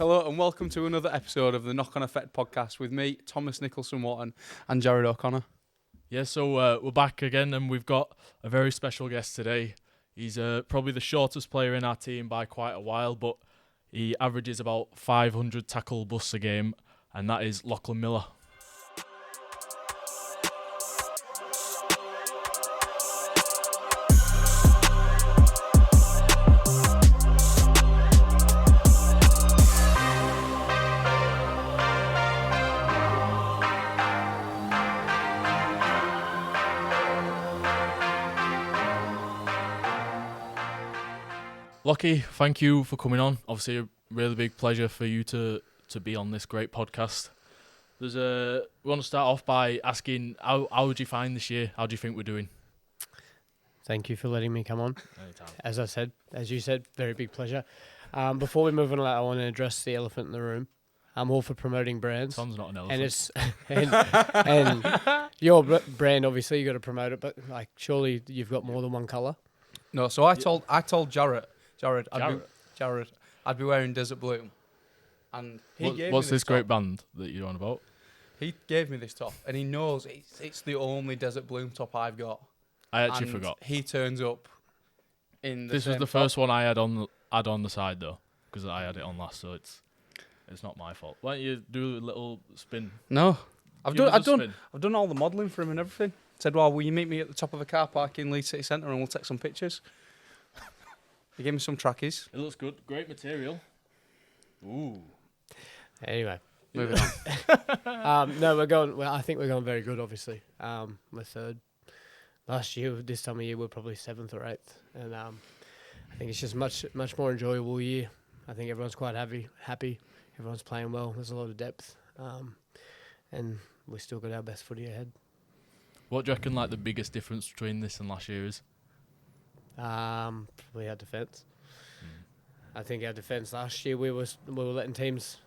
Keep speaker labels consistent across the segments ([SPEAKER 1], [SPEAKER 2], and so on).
[SPEAKER 1] Hello and welcome to another episode of the Knock On Effect podcast with me, Thomas Nicholson-Watton, and Jarrod O'Connor.
[SPEAKER 2] Yeah, so we're back again and we've got a very special guest today. He's probably the shortest player in our team by quite a while, but he averages about 500 tackle busts a game, and that is Lachie Miller. Lachie, thank you for coming on. Obviously, a really big pleasure for you to be on this great podcast. We want to start off by asking, how would you find this year? How do you think we're doing?
[SPEAKER 3] Thank you for letting me come on.
[SPEAKER 2] Anytime.
[SPEAKER 3] As you said, very big pleasure. Before we move on, I want to address the elephant in the room. I'm all for promoting brands.
[SPEAKER 2] Tom's not an elephant.
[SPEAKER 3] And it's and your brand, obviously, you got to promote it. But like, surely you've got more than one colour.
[SPEAKER 1] No, so I told Jarrod, I'd be wearing Desert Bloom, and
[SPEAKER 2] what's this great band that you're on about?
[SPEAKER 1] He gave me this top, and he knows it's the only Desert Bloom top I've got.
[SPEAKER 2] I actually forgot.
[SPEAKER 1] He turns up in the
[SPEAKER 2] This was the
[SPEAKER 1] top.
[SPEAKER 2] first one I had on the side though, because I had it on last, so it's not my fault. Why don't you do a little spin?
[SPEAKER 1] No, I've
[SPEAKER 2] Give us a
[SPEAKER 1] done
[SPEAKER 2] spin.
[SPEAKER 1] I've done all the modelling for him and everything. Said, well, will you meet me at the top of the car park in Leeds City Centre and we'll take some pictures. He gave me some trackies.
[SPEAKER 2] It looks good. Great material. Ooh.
[SPEAKER 3] Anyway,
[SPEAKER 1] Moving on.
[SPEAKER 3] no, we're going. Well, I think we're going very good. Obviously, we're third. Last year, this time of year, we're probably 7th or 8th, and I think it's just much more enjoyable year. I think everyone's quite happy. Everyone's playing well. There's a lot of depth, and we still got our best footy ahead.
[SPEAKER 2] What do you reckon, like, the biggest difference between this and last year is?
[SPEAKER 3] Probably our defence. I think our defence last year, we were letting teams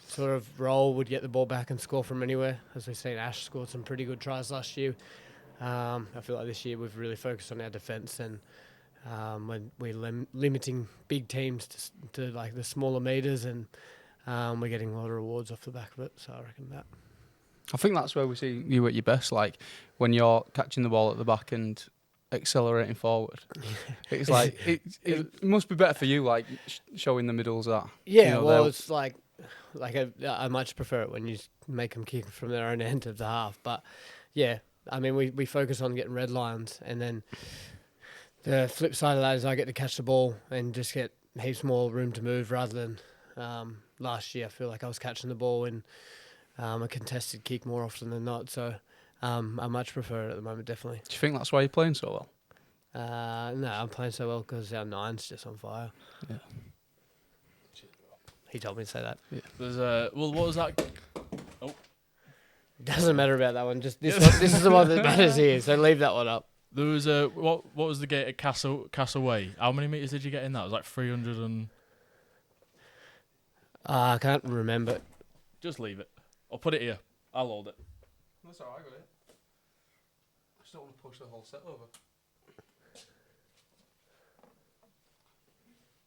[SPEAKER 3] sort of roll, would get the ball back and score from anywhere. As we've seen, Ash scored some pretty good tries last year. I feel like this year we've really focused on our defence, and when we're limiting big teams to like the smaller meters, and we're getting a lot of rewards off the back of it. So I reckon that.
[SPEAKER 1] I think that's where we see you at your best, like when you're catching the ball at the back and accelerating forward. It's like it must be better for you, like showing the middles that.
[SPEAKER 3] Yeah, it's like I much prefer it when you make them kick from their own end of the half. But yeah, I mean we focus on getting red lines, and then the flip side of that is I get to catch the ball and just get heaps more room to move rather than last year. I feel like I was catching the ball in a contested kick more often than not. So I much prefer it at the moment, definitely.
[SPEAKER 1] Do you think that's why you're playing so well?
[SPEAKER 3] No, I'm playing so well because our 9's just on fire.
[SPEAKER 1] Yeah.
[SPEAKER 3] He told me to say that.
[SPEAKER 2] Yeah. There's what was that? Oh,
[SPEAKER 3] It doesn't matter about that one. Just this is the one that matters here. So leave that one up.
[SPEAKER 2] there was what was the gate at Castaway? How many meters did you get in that? It was like 300 and.
[SPEAKER 3] I can't remember.
[SPEAKER 2] Just leave it. I'll put it here. I'll hold it.
[SPEAKER 1] That's alright, I got it. I just don't want to push the whole set over.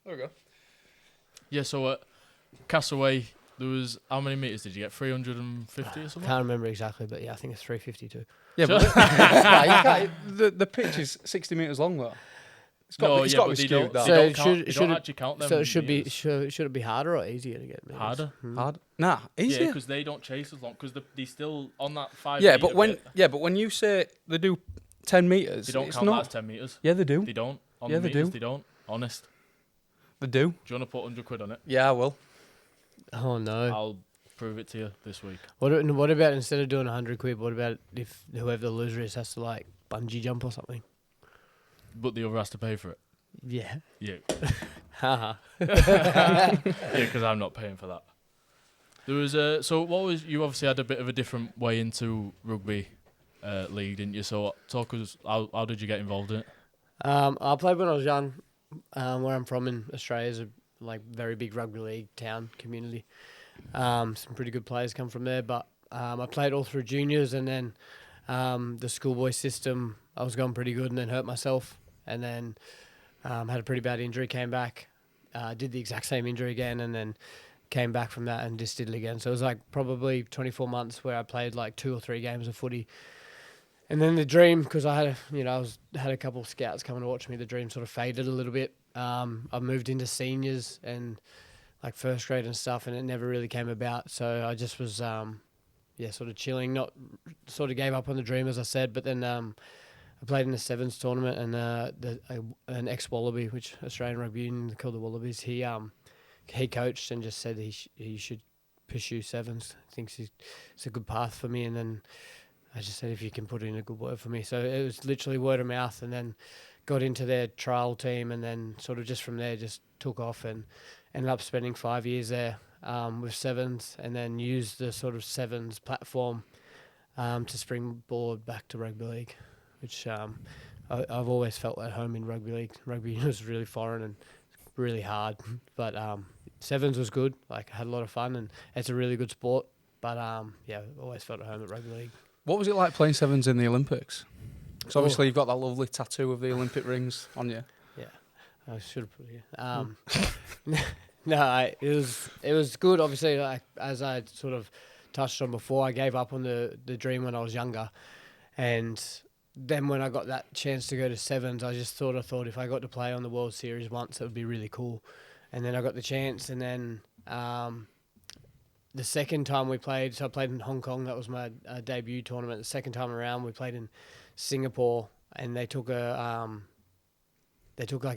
[SPEAKER 1] There we go.
[SPEAKER 2] Yeah. So at Castaway, there was how many meters did you get? 350 or something.
[SPEAKER 3] Can't remember exactly, but yeah, I think it's 352.
[SPEAKER 1] Yeah, but you can't, the pitch is 60 metres long though. It's got to be skewed that.
[SPEAKER 2] They
[SPEAKER 3] So
[SPEAKER 2] don't actually count them.
[SPEAKER 3] So it should
[SPEAKER 2] meters.
[SPEAKER 3] should it be harder or easier to get? Meters?
[SPEAKER 2] Harder.
[SPEAKER 1] Hard? Nah, easier.
[SPEAKER 2] Yeah, because they don't chase as long. Because they're still on that 5
[SPEAKER 1] Yeah,
[SPEAKER 2] metre
[SPEAKER 1] but when you say they do 10 metres,
[SPEAKER 2] they don't
[SPEAKER 1] it's
[SPEAKER 2] count
[SPEAKER 1] not.
[SPEAKER 2] that as 10 metres.
[SPEAKER 1] Yeah, they do.
[SPEAKER 2] They don't. On
[SPEAKER 1] Yeah,
[SPEAKER 2] the
[SPEAKER 1] they
[SPEAKER 2] meters,
[SPEAKER 1] do.
[SPEAKER 2] They don't. Honest.
[SPEAKER 1] They do.
[SPEAKER 2] Do you want to put 100 quid on it?
[SPEAKER 1] Yeah, I will.
[SPEAKER 3] Oh no!
[SPEAKER 2] I'll prove it to you this week.
[SPEAKER 3] What about instead of doing 100 quid? What about if whoever the loser is has to like bungee jump or something?
[SPEAKER 2] But the other has to pay for it.
[SPEAKER 3] Yeah.
[SPEAKER 2] Yeah.
[SPEAKER 3] Haha.
[SPEAKER 2] Yeah, because I'm not paying for that. There was so what was you obviously had a bit of a different way into rugby league, didn't you? So talk us how did you get involved in it?
[SPEAKER 3] I played when I was young. Where I'm from in Australia is a very big rugby league town community. Some pretty good players come from there, but I played all through juniors, and then the schoolboy system, I was going pretty good and then hurt myself, and then had a pretty bad injury, came back, did the exact same injury again, and then came back from that and just did it again. So it was like probably 24 months where I played like 2 or 3 games of footy. And then the dream, because I had, had a couple of scouts coming to watch me, the dream sort of faded a little bit. I moved into seniors and like first grade and stuff, and it never really came about. So I just was, sort of chilling, sort of gave up on the dream, as I said. But then I played in the sevens tournament, and an ex-Wallaby, which Australian Rugby Union called the Wallabies, he coached and just said he should pursue sevens. Thinks it's a good path for me, and then I just said, if you can put in a good word for me. So it was literally word of mouth, and then got into their trial team, and then sort of just from there just took off and ended up spending 5 years there with sevens, and then used the sort of sevens platform to springboard back to rugby league, which I've always felt at home in rugby league. Rugby was really foreign and really hard, but sevens was good. Like, I had a lot of fun, and it's a really good sport. But always felt at home at rugby league.
[SPEAKER 1] What was it like playing sevens in the Olympics? So obviously you've got that lovely tattoo of the Olympic rings on you.
[SPEAKER 3] Yeah, I should have put it here. No, it was good. Obviously, like, as I sort of touched on before, I gave up on the dream when I was younger, and then when I got that chance to go to sevens, I just thought if I got to play on the World Series once, it would be really cool. And then I got the chance, and then the second time we played, so I played in Hong Kong. That was my debut tournament. The second time around, we played in Singapore, and they took like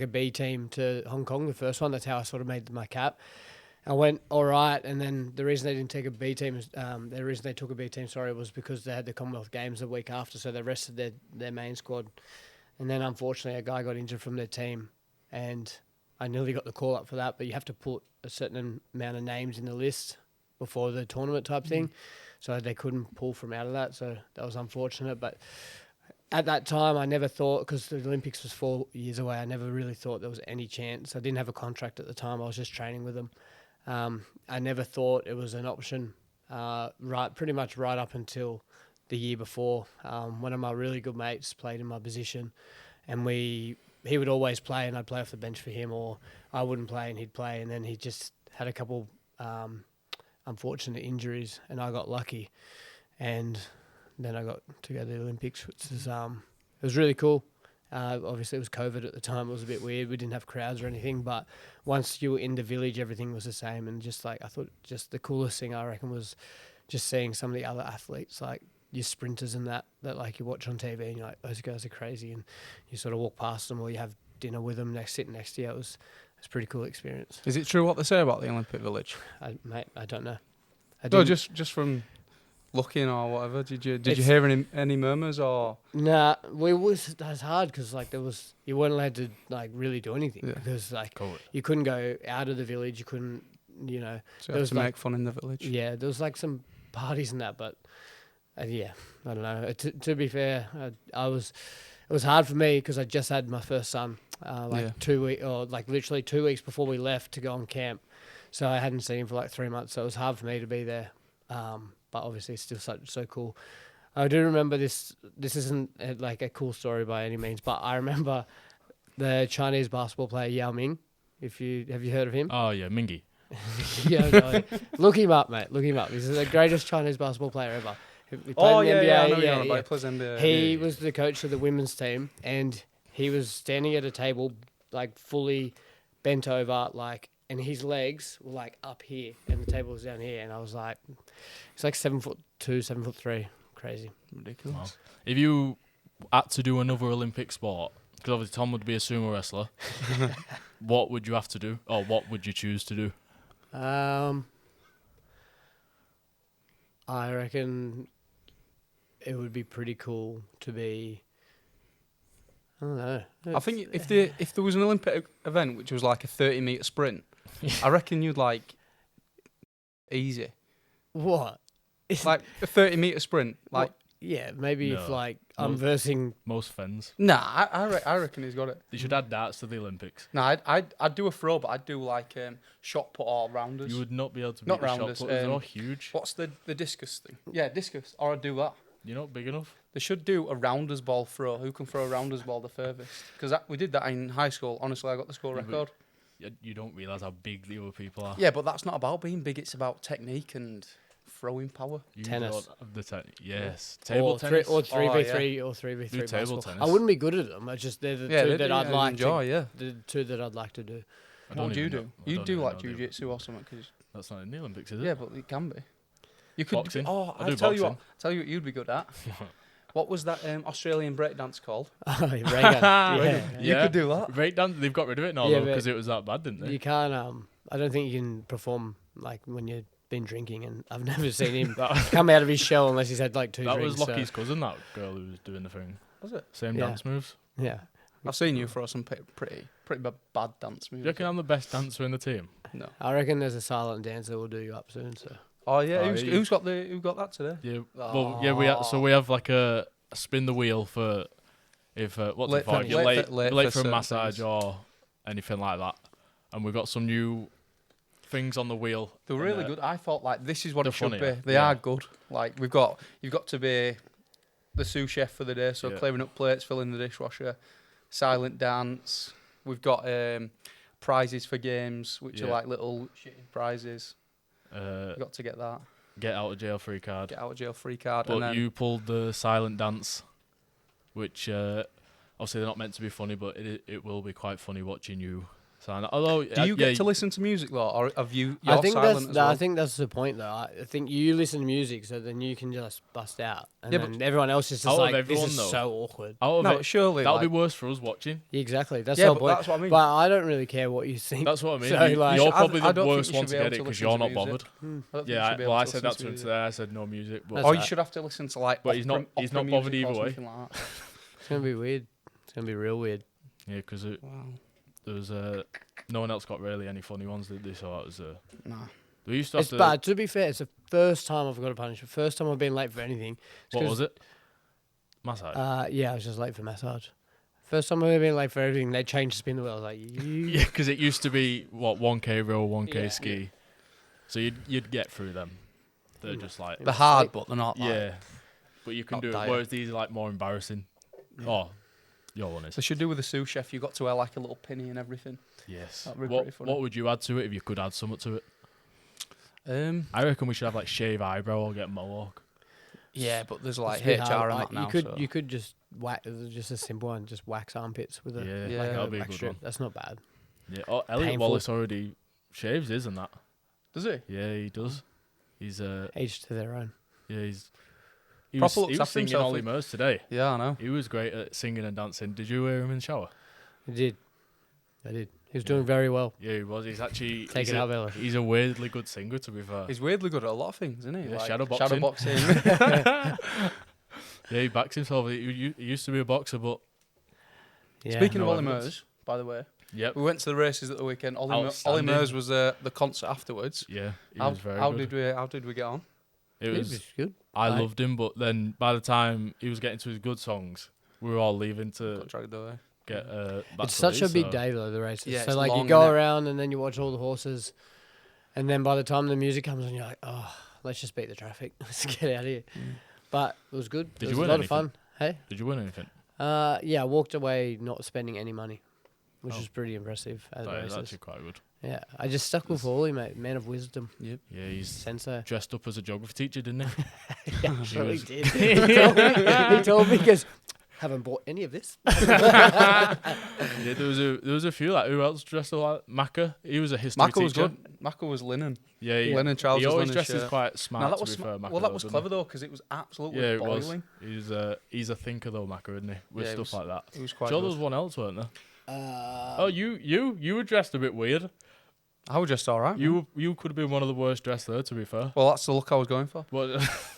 [SPEAKER 3] a B team to Hong Kong. The first one, that's how I sort of made my cap. I went all right, and then the reason they didn't take a B team, the reason they took a B team, was because they had the Commonwealth Games the week after, so they rested their main squad. And then unfortunately, a guy got injured from their team, and I nearly got the call up for that. But you have to put a certain amount of names in the list before the tournament type thing, so they couldn't pull from out of that, so that was unfortunate. But at that time, I never thought, because the Olympics was 4 years away, I never really thought there was any chance. I didn't have a contract at the time. I was just training with them. I never thought it was an option, pretty much right up until the year before. One of my really good mates played in my position, and he would always play, and I'd play off the bench for him, or I wouldn't play and he'd play, and then he just had a couple unfortunate injuries, and I got lucky, and then I got to go to the Olympics, which is it was really cool. Obviously, it was COVID at the time. It was a bit weird. We didn't have crowds or anything, but once you were in the village, everything was the same. And just like, I thought, just the coolest thing I reckon was just seeing some of the other athletes, like your sprinters and that like you watch on TV, and you're like, those guys are crazy, and you sort of walk past them or you have dinner with them, sitting next to you. It was a pretty cool experience.
[SPEAKER 1] Is it true what they say about the Olympic Village?
[SPEAKER 3] Mate, I don't know.
[SPEAKER 1] No, just from looking or whatever. Did you hear any murmurs or? Nah,
[SPEAKER 3] that's hard because like you weren't allowed to like really do anything because like you couldn't go out of the village. You couldn't,
[SPEAKER 1] So you
[SPEAKER 3] there
[SPEAKER 1] had
[SPEAKER 3] was
[SPEAKER 1] to make fun in the village.
[SPEAKER 3] Yeah, there was like some parties and that, but I don't know. To be fair, it was hard for me because I just had my first son 2 weeks, or like literally 2 weeks before we left to go on camp. So I hadn't seen him for like 3 months. So it was hard for me to be there. But obviously it's still so cool. I do remember this isn't like a cool story by any means, but I remember the Chinese basketball player Yao Ming. Have you heard of him?
[SPEAKER 2] Oh yeah, Mingy.
[SPEAKER 3] Yeah, no, look him up, mate. Look him up. He's the greatest Chinese basketball player ever. He played in the NBA.
[SPEAKER 1] I know you're on about. He plays NBA.
[SPEAKER 3] He was the coach of the women's team, and he was standing at a table, like fully bent over, like, and his legs were like up here, and the table was down here, and I was like, he's like 7'2", 7'3", crazy,
[SPEAKER 1] ridiculous.
[SPEAKER 2] Wow. If you had to do another Olympic sport, because obviously Tom would be a sumo wrestler, what would you have to do, or what would you choose to do?
[SPEAKER 3] I reckon it would be pretty cool to be. I don't know.
[SPEAKER 1] I think if there was an Olympic event which was like a 30-metre sprint, I reckon you'd like easy.
[SPEAKER 3] What?
[SPEAKER 1] Like a 30-metre sprint, like.
[SPEAKER 3] What? Yeah, maybe
[SPEAKER 2] No.
[SPEAKER 3] if like I'm versing.
[SPEAKER 2] Most fens.
[SPEAKER 1] Nah, I reckon he's got it.
[SPEAKER 2] They should add darts to the Olympics.
[SPEAKER 1] Nah, I'd do a throw, but I'd do like shot put or rounders.
[SPEAKER 2] You would not be able to beat
[SPEAKER 1] Not
[SPEAKER 2] the shot
[SPEAKER 1] rounders,
[SPEAKER 2] putters. They're all huge.
[SPEAKER 1] What's the discus thing? Yeah, discus. Or I'd do that.
[SPEAKER 2] You're not big enough.
[SPEAKER 1] They should do a rounders ball throw. Who can throw a rounders ball the furthest? Because we did that in high school. Honestly, I got the school record.
[SPEAKER 2] you don't realise how big the other people are.
[SPEAKER 1] Yeah, but that's not about being big. It's about technique and throwing power.
[SPEAKER 2] You
[SPEAKER 3] Tennis.
[SPEAKER 2] don't have the yes, table
[SPEAKER 3] or
[SPEAKER 2] tennis.
[SPEAKER 3] Or 3v3
[SPEAKER 1] yeah.
[SPEAKER 3] or 3v3
[SPEAKER 2] Do table
[SPEAKER 3] basketball.
[SPEAKER 2] tennis.
[SPEAKER 3] I wouldn't be good at them. I just they're the two that I'd like
[SPEAKER 1] enjoy.
[SPEAKER 3] to. The two that I'd like to do.
[SPEAKER 1] What would you do? You do like
[SPEAKER 2] jiu-jitsu.
[SPEAKER 1] jiu-jitsu or something? Cause
[SPEAKER 2] That's not in the Olympics, is it?
[SPEAKER 1] yeah, but it can be. You could.
[SPEAKER 2] Boxing.
[SPEAKER 1] Oh,
[SPEAKER 2] I
[SPEAKER 1] I'll
[SPEAKER 2] do
[SPEAKER 1] tell you
[SPEAKER 2] boxing.
[SPEAKER 1] what. Tell you what you'd be good at. What was that Australian breakdance called?
[SPEAKER 3] Oh, Reagan. Yeah.
[SPEAKER 1] You could do that.
[SPEAKER 2] Breakdance. They've got rid of it now
[SPEAKER 3] Yeah,
[SPEAKER 2] because it was that bad, didn't they?
[SPEAKER 3] You can't. I don't think you can perform like when you've been drinking, and I've never seen him come out of his shell unless he's had like 2
[SPEAKER 2] That
[SPEAKER 3] drinks.
[SPEAKER 2] was Lockie's cousin, that girl who was doing the thing.
[SPEAKER 1] Was it?
[SPEAKER 2] Same
[SPEAKER 3] Yeah.
[SPEAKER 2] dance moves.
[SPEAKER 3] Yeah.
[SPEAKER 1] I've seen you throw some pretty bad dance
[SPEAKER 2] Do
[SPEAKER 1] moves.
[SPEAKER 2] you reckon I'm the best dancer in the team?
[SPEAKER 1] No.
[SPEAKER 3] I reckon there's a silent dancer that will do you up soon. So
[SPEAKER 1] Oh yeah.
[SPEAKER 2] Oh,
[SPEAKER 1] Who got that today?
[SPEAKER 2] Yeah. Well, yeah. We have like a spin the wheel for if what's
[SPEAKER 1] Late
[SPEAKER 2] it for?
[SPEAKER 1] for-
[SPEAKER 2] If you're
[SPEAKER 1] late
[SPEAKER 2] late
[SPEAKER 1] for
[SPEAKER 2] for a
[SPEAKER 1] certain
[SPEAKER 2] massage
[SPEAKER 1] things.
[SPEAKER 2] or anything like that, and we've got some new things on the wheel.
[SPEAKER 1] They're
[SPEAKER 2] and,
[SPEAKER 1] really good. I thought like this is what
[SPEAKER 2] they're
[SPEAKER 1] it should
[SPEAKER 2] funny,
[SPEAKER 1] be. They
[SPEAKER 2] yeah.
[SPEAKER 1] are good. Like you've got to be the sous chef for the day, so
[SPEAKER 2] Yeah.
[SPEAKER 1] clearing up plates, filling the dishwasher, silent dance. We've got prizes for games, which are
[SPEAKER 2] Yeah.
[SPEAKER 1] like little shitty prizes.
[SPEAKER 2] Uh,
[SPEAKER 1] Got to get that.
[SPEAKER 2] get out of jail free card.
[SPEAKER 1] Get out of jail free card.
[SPEAKER 2] But
[SPEAKER 1] and then
[SPEAKER 2] you pulled the silent dance, which obviously they're not meant to be funny, but it will be quite funny watching you silent. Although,
[SPEAKER 1] do you get to listen to music though, or have you?
[SPEAKER 3] I
[SPEAKER 1] You're
[SPEAKER 3] think
[SPEAKER 1] silent as well?
[SPEAKER 3] I think that's the point though. I think you listen to music, so then you can just bust out, and
[SPEAKER 1] Yeah,
[SPEAKER 3] then everyone else is
[SPEAKER 2] out
[SPEAKER 3] just
[SPEAKER 2] of
[SPEAKER 3] like, "This
[SPEAKER 2] everyone,
[SPEAKER 3] is
[SPEAKER 2] though.
[SPEAKER 3] so awkward."
[SPEAKER 2] Out of
[SPEAKER 1] no,
[SPEAKER 2] it,
[SPEAKER 1] surely
[SPEAKER 2] that'll
[SPEAKER 1] like,
[SPEAKER 2] be worse for us watching.
[SPEAKER 3] Exactly. That's
[SPEAKER 1] yeah,
[SPEAKER 3] the
[SPEAKER 1] but
[SPEAKER 3] point.
[SPEAKER 1] that's what I mean.
[SPEAKER 3] But I don't really care what you think.
[SPEAKER 2] That's what I mean.
[SPEAKER 3] So, like-
[SPEAKER 2] You're
[SPEAKER 1] I
[SPEAKER 2] probably
[SPEAKER 1] don't
[SPEAKER 2] the
[SPEAKER 1] think
[SPEAKER 2] worst
[SPEAKER 1] you
[SPEAKER 2] one
[SPEAKER 1] should
[SPEAKER 2] to
[SPEAKER 1] be able
[SPEAKER 2] get it
[SPEAKER 1] to
[SPEAKER 2] because
[SPEAKER 1] listen
[SPEAKER 2] you're
[SPEAKER 1] to
[SPEAKER 2] not
[SPEAKER 1] music.
[SPEAKER 2] bothered.
[SPEAKER 1] I don't think you
[SPEAKER 2] Yeah,
[SPEAKER 1] should be
[SPEAKER 2] well,
[SPEAKER 1] able
[SPEAKER 2] I
[SPEAKER 1] to
[SPEAKER 2] said
[SPEAKER 1] listen
[SPEAKER 2] that to him
[SPEAKER 1] music.
[SPEAKER 2] today. I said no music, but
[SPEAKER 3] That's
[SPEAKER 1] Or you
[SPEAKER 3] right.
[SPEAKER 1] should have to listen to like.
[SPEAKER 2] But he's not
[SPEAKER 1] opera
[SPEAKER 2] bothered
[SPEAKER 1] music or
[SPEAKER 2] either way.
[SPEAKER 1] something like that.
[SPEAKER 3] It's gonna be weird. It's gonna be real weird.
[SPEAKER 2] yeah, because
[SPEAKER 1] Wow.
[SPEAKER 2] there was no one else got really any funny ones, did they? So that was
[SPEAKER 1] Nah.
[SPEAKER 2] we used to have
[SPEAKER 3] It's
[SPEAKER 2] to.
[SPEAKER 3] bad. To be fair, it's the first time I've got a punishment. First time I've been late for anything. It's
[SPEAKER 2] What
[SPEAKER 3] 'cause,
[SPEAKER 2] was it? Massage.
[SPEAKER 3] Yeah, I was just late for massage. First time I've ever been late for everything. They changed the spin the wheel. I was like,
[SPEAKER 2] Yeah, because it used to be 1K row, 1K
[SPEAKER 3] Yeah.
[SPEAKER 2] ski, so you'd get through them. They're just like
[SPEAKER 1] They're hard, but they're not. Like,
[SPEAKER 2] yeah, but you can
[SPEAKER 1] not
[SPEAKER 2] do it.
[SPEAKER 1] dire.
[SPEAKER 2] Whereas these are like more embarrassing. Oh, your one is.
[SPEAKER 1] They should do with a sous chef. You got to wear like a little penny and everything.
[SPEAKER 2] Yes.
[SPEAKER 1] That'd be
[SPEAKER 2] What
[SPEAKER 1] pretty funny.
[SPEAKER 2] what would you add to it if you could add something to it?
[SPEAKER 1] Um,
[SPEAKER 2] I reckon we should have like shave eyebrow or get mohawk.
[SPEAKER 1] yeah, but there's like
[SPEAKER 3] it's a bit
[SPEAKER 1] HR
[SPEAKER 3] hard.
[SPEAKER 1] and
[SPEAKER 3] Like,
[SPEAKER 1] that now.
[SPEAKER 3] you could
[SPEAKER 1] so.
[SPEAKER 3] you could just whack just a simple one, just wax armpits with a
[SPEAKER 2] Yeah,
[SPEAKER 1] Yeah,
[SPEAKER 3] like
[SPEAKER 2] that'd be a
[SPEAKER 3] wax
[SPEAKER 2] good
[SPEAKER 3] strip.
[SPEAKER 2] one.
[SPEAKER 3] That's not bad.
[SPEAKER 2] Yeah. Oh, Elliot
[SPEAKER 3] Painful.
[SPEAKER 2] Wallace already shaves, isn't that?
[SPEAKER 1] Does he?
[SPEAKER 2] Yeah, he does. He's
[SPEAKER 3] Each to their own.
[SPEAKER 2] yeah, he
[SPEAKER 1] Proper
[SPEAKER 2] was
[SPEAKER 1] looks after
[SPEAKER 2] singing
[SPEAKER 1] himself.
[SPEAKER 2] Ollie Murs today.
[SPEAKER 1] Yeah, I know.
[SPEAKER 2] He was great at singing and dancing. Did you hear him in the shower?
[SPEAKER 3] I did. He was doing very well.
[SPEAKER 2] Yeah, he was. He's actually
[SPEAKER 3] Take
[SPEAKER 2] he's
[SPEAKER 3] it
[SPEAKER 2] a,
[SPEAKER 3] out, Bella.
[SPEAKER 2] he's a weirdly good singer, to be fair.
[SPEAKER 1] He's weirdly good at a lot of things, isn't he?
[SPEAKER 2] Yeah,
[SPEAKER 1] Like
[SPEAKER 2] shadow
[SPEAKER 1] Shadow
[SPEAKER 2] boxing.
[SPEAKER 1] boxing.
[SPEAKER 2] Yeah, he backs himself. He used to be a boxer, but
[SPEAKER 3] Yeah.
[SPEAKER 1] Speaking
[SPEAKER 2] No
[SPEAKER 1] of Ollie
[SPEAKER 2] evidence.
[SPEAKER 1] Murs, by the way,
[SPEAKER 2] yep,
[SPEAKER 1] we went to the races at the weekend. Ollie
[SPEAKER 2] Outstanding.
[SPEAKER 1] Murs was the concert afterwards.
[SPEAKER 2] yeah, he
[SPEAKER 1] How,
[SPEAKER 2] was very
[SPEAKER 1] how
[SPEAKER 2] good.
[SPEAKER 1] did we get on?
[SPEAKER 2] It
[SPEAKER 3] It
[SPEAKER 2] was.
[SPEAKER 3] was good.
[SPEAKER 2] I
[SPEAKER 3] Right.
[SPEAKER 2] loved him, but then by the time he was getting to his good songs, we were all leaving to
[SPEAKER 1] Got dragged away.
[SPEAKER 2] get back
[SPEAKER 3] It's
[SPEAKER 2] to
[SPEAKER 3] such a
[SPEAKER 2] Leeds,
[SPEAKER 3] big
[SPEAKER 2] so-
[SPEAKER 3] day though, the races.
[SPEAKER 1] Yeah,
[SPEAKER 3] so
[SPEAKER 1] it's
[SPEAKER 3] like you
[SPEAKER 1] long,
[SPEAKER 3] go
[SPEAKER 1] innit?
[SPEAKER 3] around and then you watch all the horses, and then by the time the music comes on, you're like, oh, let's just beat the traffic. Let's get out of here. But it was good.
[SPEAKER 2] Did
[SPEAKER 3] it
[SPEAKER 2] you
[SPEAKER 3] was
[SPEAKER 2] win
[SPEAKER 3] a lot
[SPEAKER 2] anything?
[SPEAKER 3] of fun. Hey,
[SPEAKER 2] Did you win anything?
[SPEAKER 3] yeah, I walked away not spending any money, which
[SPEAKER 2] Oh.
[SPEAKER 3] was pretty impressive at the
[SPEAKER 2] That is
[SPEAKER 3] races.
[SPEAKER 2] actually quite good.
[SPEAKER 3] Yeah, I just stuck with Wally, mate. Man of wisdom,
[SPEAKER 1] Yep.
[SPEAKER 2] Yeah, he's
[SPEAKER 3] sensei.
[SPEAKER 2] dressed up as a geography teacher, didn't he?
[SPEAKER 3] Yeah, sure he
[SPEAKER 2] was-
[SPEAKER 3] did. He told me, because haven't bought any of this.
[SPEAKER 2] Yeah, there was a few. Like, who else dressed up like Macca? He was a history
[SPEAKER 1] Mako
[SPEAKER 2] teacher.
[SPEAKER 1] was good. Mako was linen.
[SPEAKER 2] Yeah,
[SPEAKER 1] Linen trousers,
[SPEAKER 2] He always
[SPEAKER 1] linen
[SPEAKER 2] dresses
[SPEAKER 1] shirt.
[SPEAKER 2] quite smart.
[SPEAKER 1] Now, that
[SPEAKER 2] to
[SPEAKER 1] was
[SPEAKER 2] be fair,
[SPEAKER 1] well,
[SPEAKER 2] Macca,
[SPEAKER 1] that was
[SPEAKER 2] doesn't
[SPEAKER 1] clever
[SPEAKER 2] he?
[SPEAKER 1] though, because it was absolutely
[SPEAKER 2] Yeah, it
[SPEAKER 1] boiling.
[SPEAKER 2] was. He's a thinker though, Macca, isn't he? With
[SPEAKER 1] Yeah, it
[SPEAKER 2] stuff like that.
[SPEAKER 1] It was quite
[SPEAKER 2] Sure,
[SPEAKER 1] good.
[SPEAKER 2] there was one else, weren't there?
[SPEAKER 3] Uh,
[SPEAKER 2] Oh, you were dressed a bit weird.
[SPEAKER 1] I was just all right.
[SPEAKER 2] You could have been one of the worst dressed there, to be fair.
[SPEAKER 1] Well, that's the look I was going for.
[SPEAKER 2] What?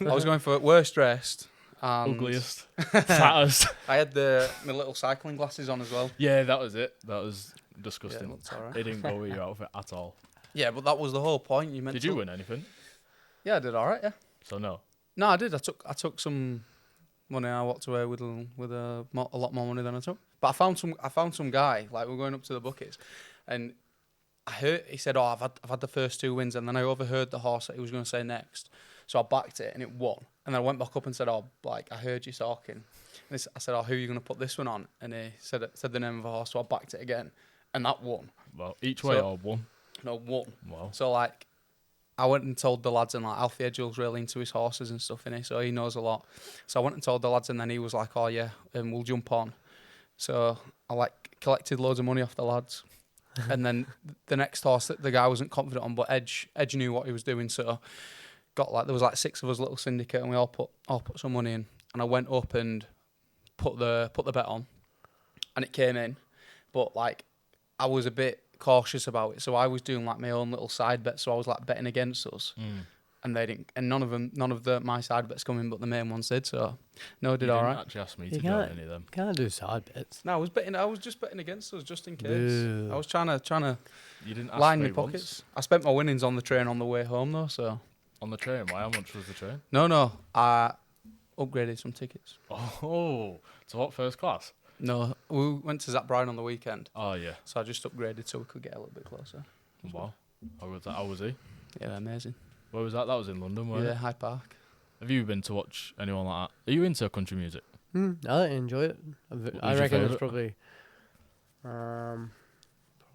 [SPEAKER 1] I was going for worst dressed and
[SPEAKER 2] Ugliest, fattest.
[SPEAKER 1] I had my little cycling glasses on as well.
[SPEAKER 2] Yeah, that was it. That was
[SPEAKER 1] Yeah,
[SPEAKER 2] disgusting.
[SPEAKER 1] that's all right.
[SPEAKER 2] It didn't go with your outfit at all.
[SPEAKER 1] Yeah, but that was the whole point. You meant
[SPEAKER 2] Did you win anything?
[SPEAKER 1] Yeah, I did all right. Yeah.
[SPEAKER 2] So no.
[SPEAKER 1] No, I did. I took some money. I walked away with a lot more money than I took. But I found some guy, like, we're going up to the buckets, and I heard he said, "Oh, I've had the first 2 wins," and then I overheard the horse that he was going to say next, so I backed it and it won. And then I went back up and said, "Oh, like, I heard you talking." And I said, "Oh, who are you going to put this one on?" And he said the name of a horse, so I backed it again, and that won.
[SPEAKER 2] Well, each way or one?
[SPEAKER 1] No, won.
[SPEAKER 2] Wow.
[SPEAKER 1] So, like, I went and told the lads, and like Alfie Edgell's really into his horses and stuff, innit? So he knows a lot. So I went and told the lads, and then he was like, "Oh yeah, we'll jump on." So I like collected loads of money off the lads, and then the next horse that the guy wasn't confident on, but Edge knew what he was doing. So got like there was like 6 of us, little syndicate, and we all put some money in, and I went up and put the bet on, and it came in, but like I was a bit cautious about it, so I was doing like my own little side bets. So I was like betting against us, and they didn't, and none of my side bets come in, but the main ones did. So no, did all right.
[SPEAKER 2] Actually ask me to join any of them.
[SPEAKER 3] Can't do side bets.
[SPEAKER 1] No, I was just betting against us just in case.
[SPEAKER 3] Boo.
[SPEAKER 1] I was trying to
[SPEAKER 2] You didn't ask
[SPEAKER 1] line
[SPEAKER 2] me
[SPEAKER 1] my pockets. I spent my winnings on the train on the way home though. So
[SPEAKER 2] on the train. Why? How much was the train?
[SPEAKER 1] no, I upgraded some tickets.
[SPEAKER 2] Oh, so what, first class?
[SPEAKER 1] No, we went to Zach Bryan on the weekend,
[SPEAKER 2] Oh yeah.
[SPEAKER 1] so I just upgraded so we could get a little bit closer.
[SPEAKER 2] Wow. How was he?
[SPEAKER 1] Yeah, amazing.
[SPEAKER 2] Where was that? That was in London, wasn't
[SPEAKER 1] Yeah,
[SPEAKER 2] it?
[SPEAKER 1] Hyde Park.
[SPEAKER 2] Have you been to watch anyone like that? Are you into country music?
[SPEAKER 3] I enjoy it. I
[SPEAKER 2] your
[SPEAKER 3] reckon it's
[SPEAKER 2] favourite?
[SPEAKER 3] probably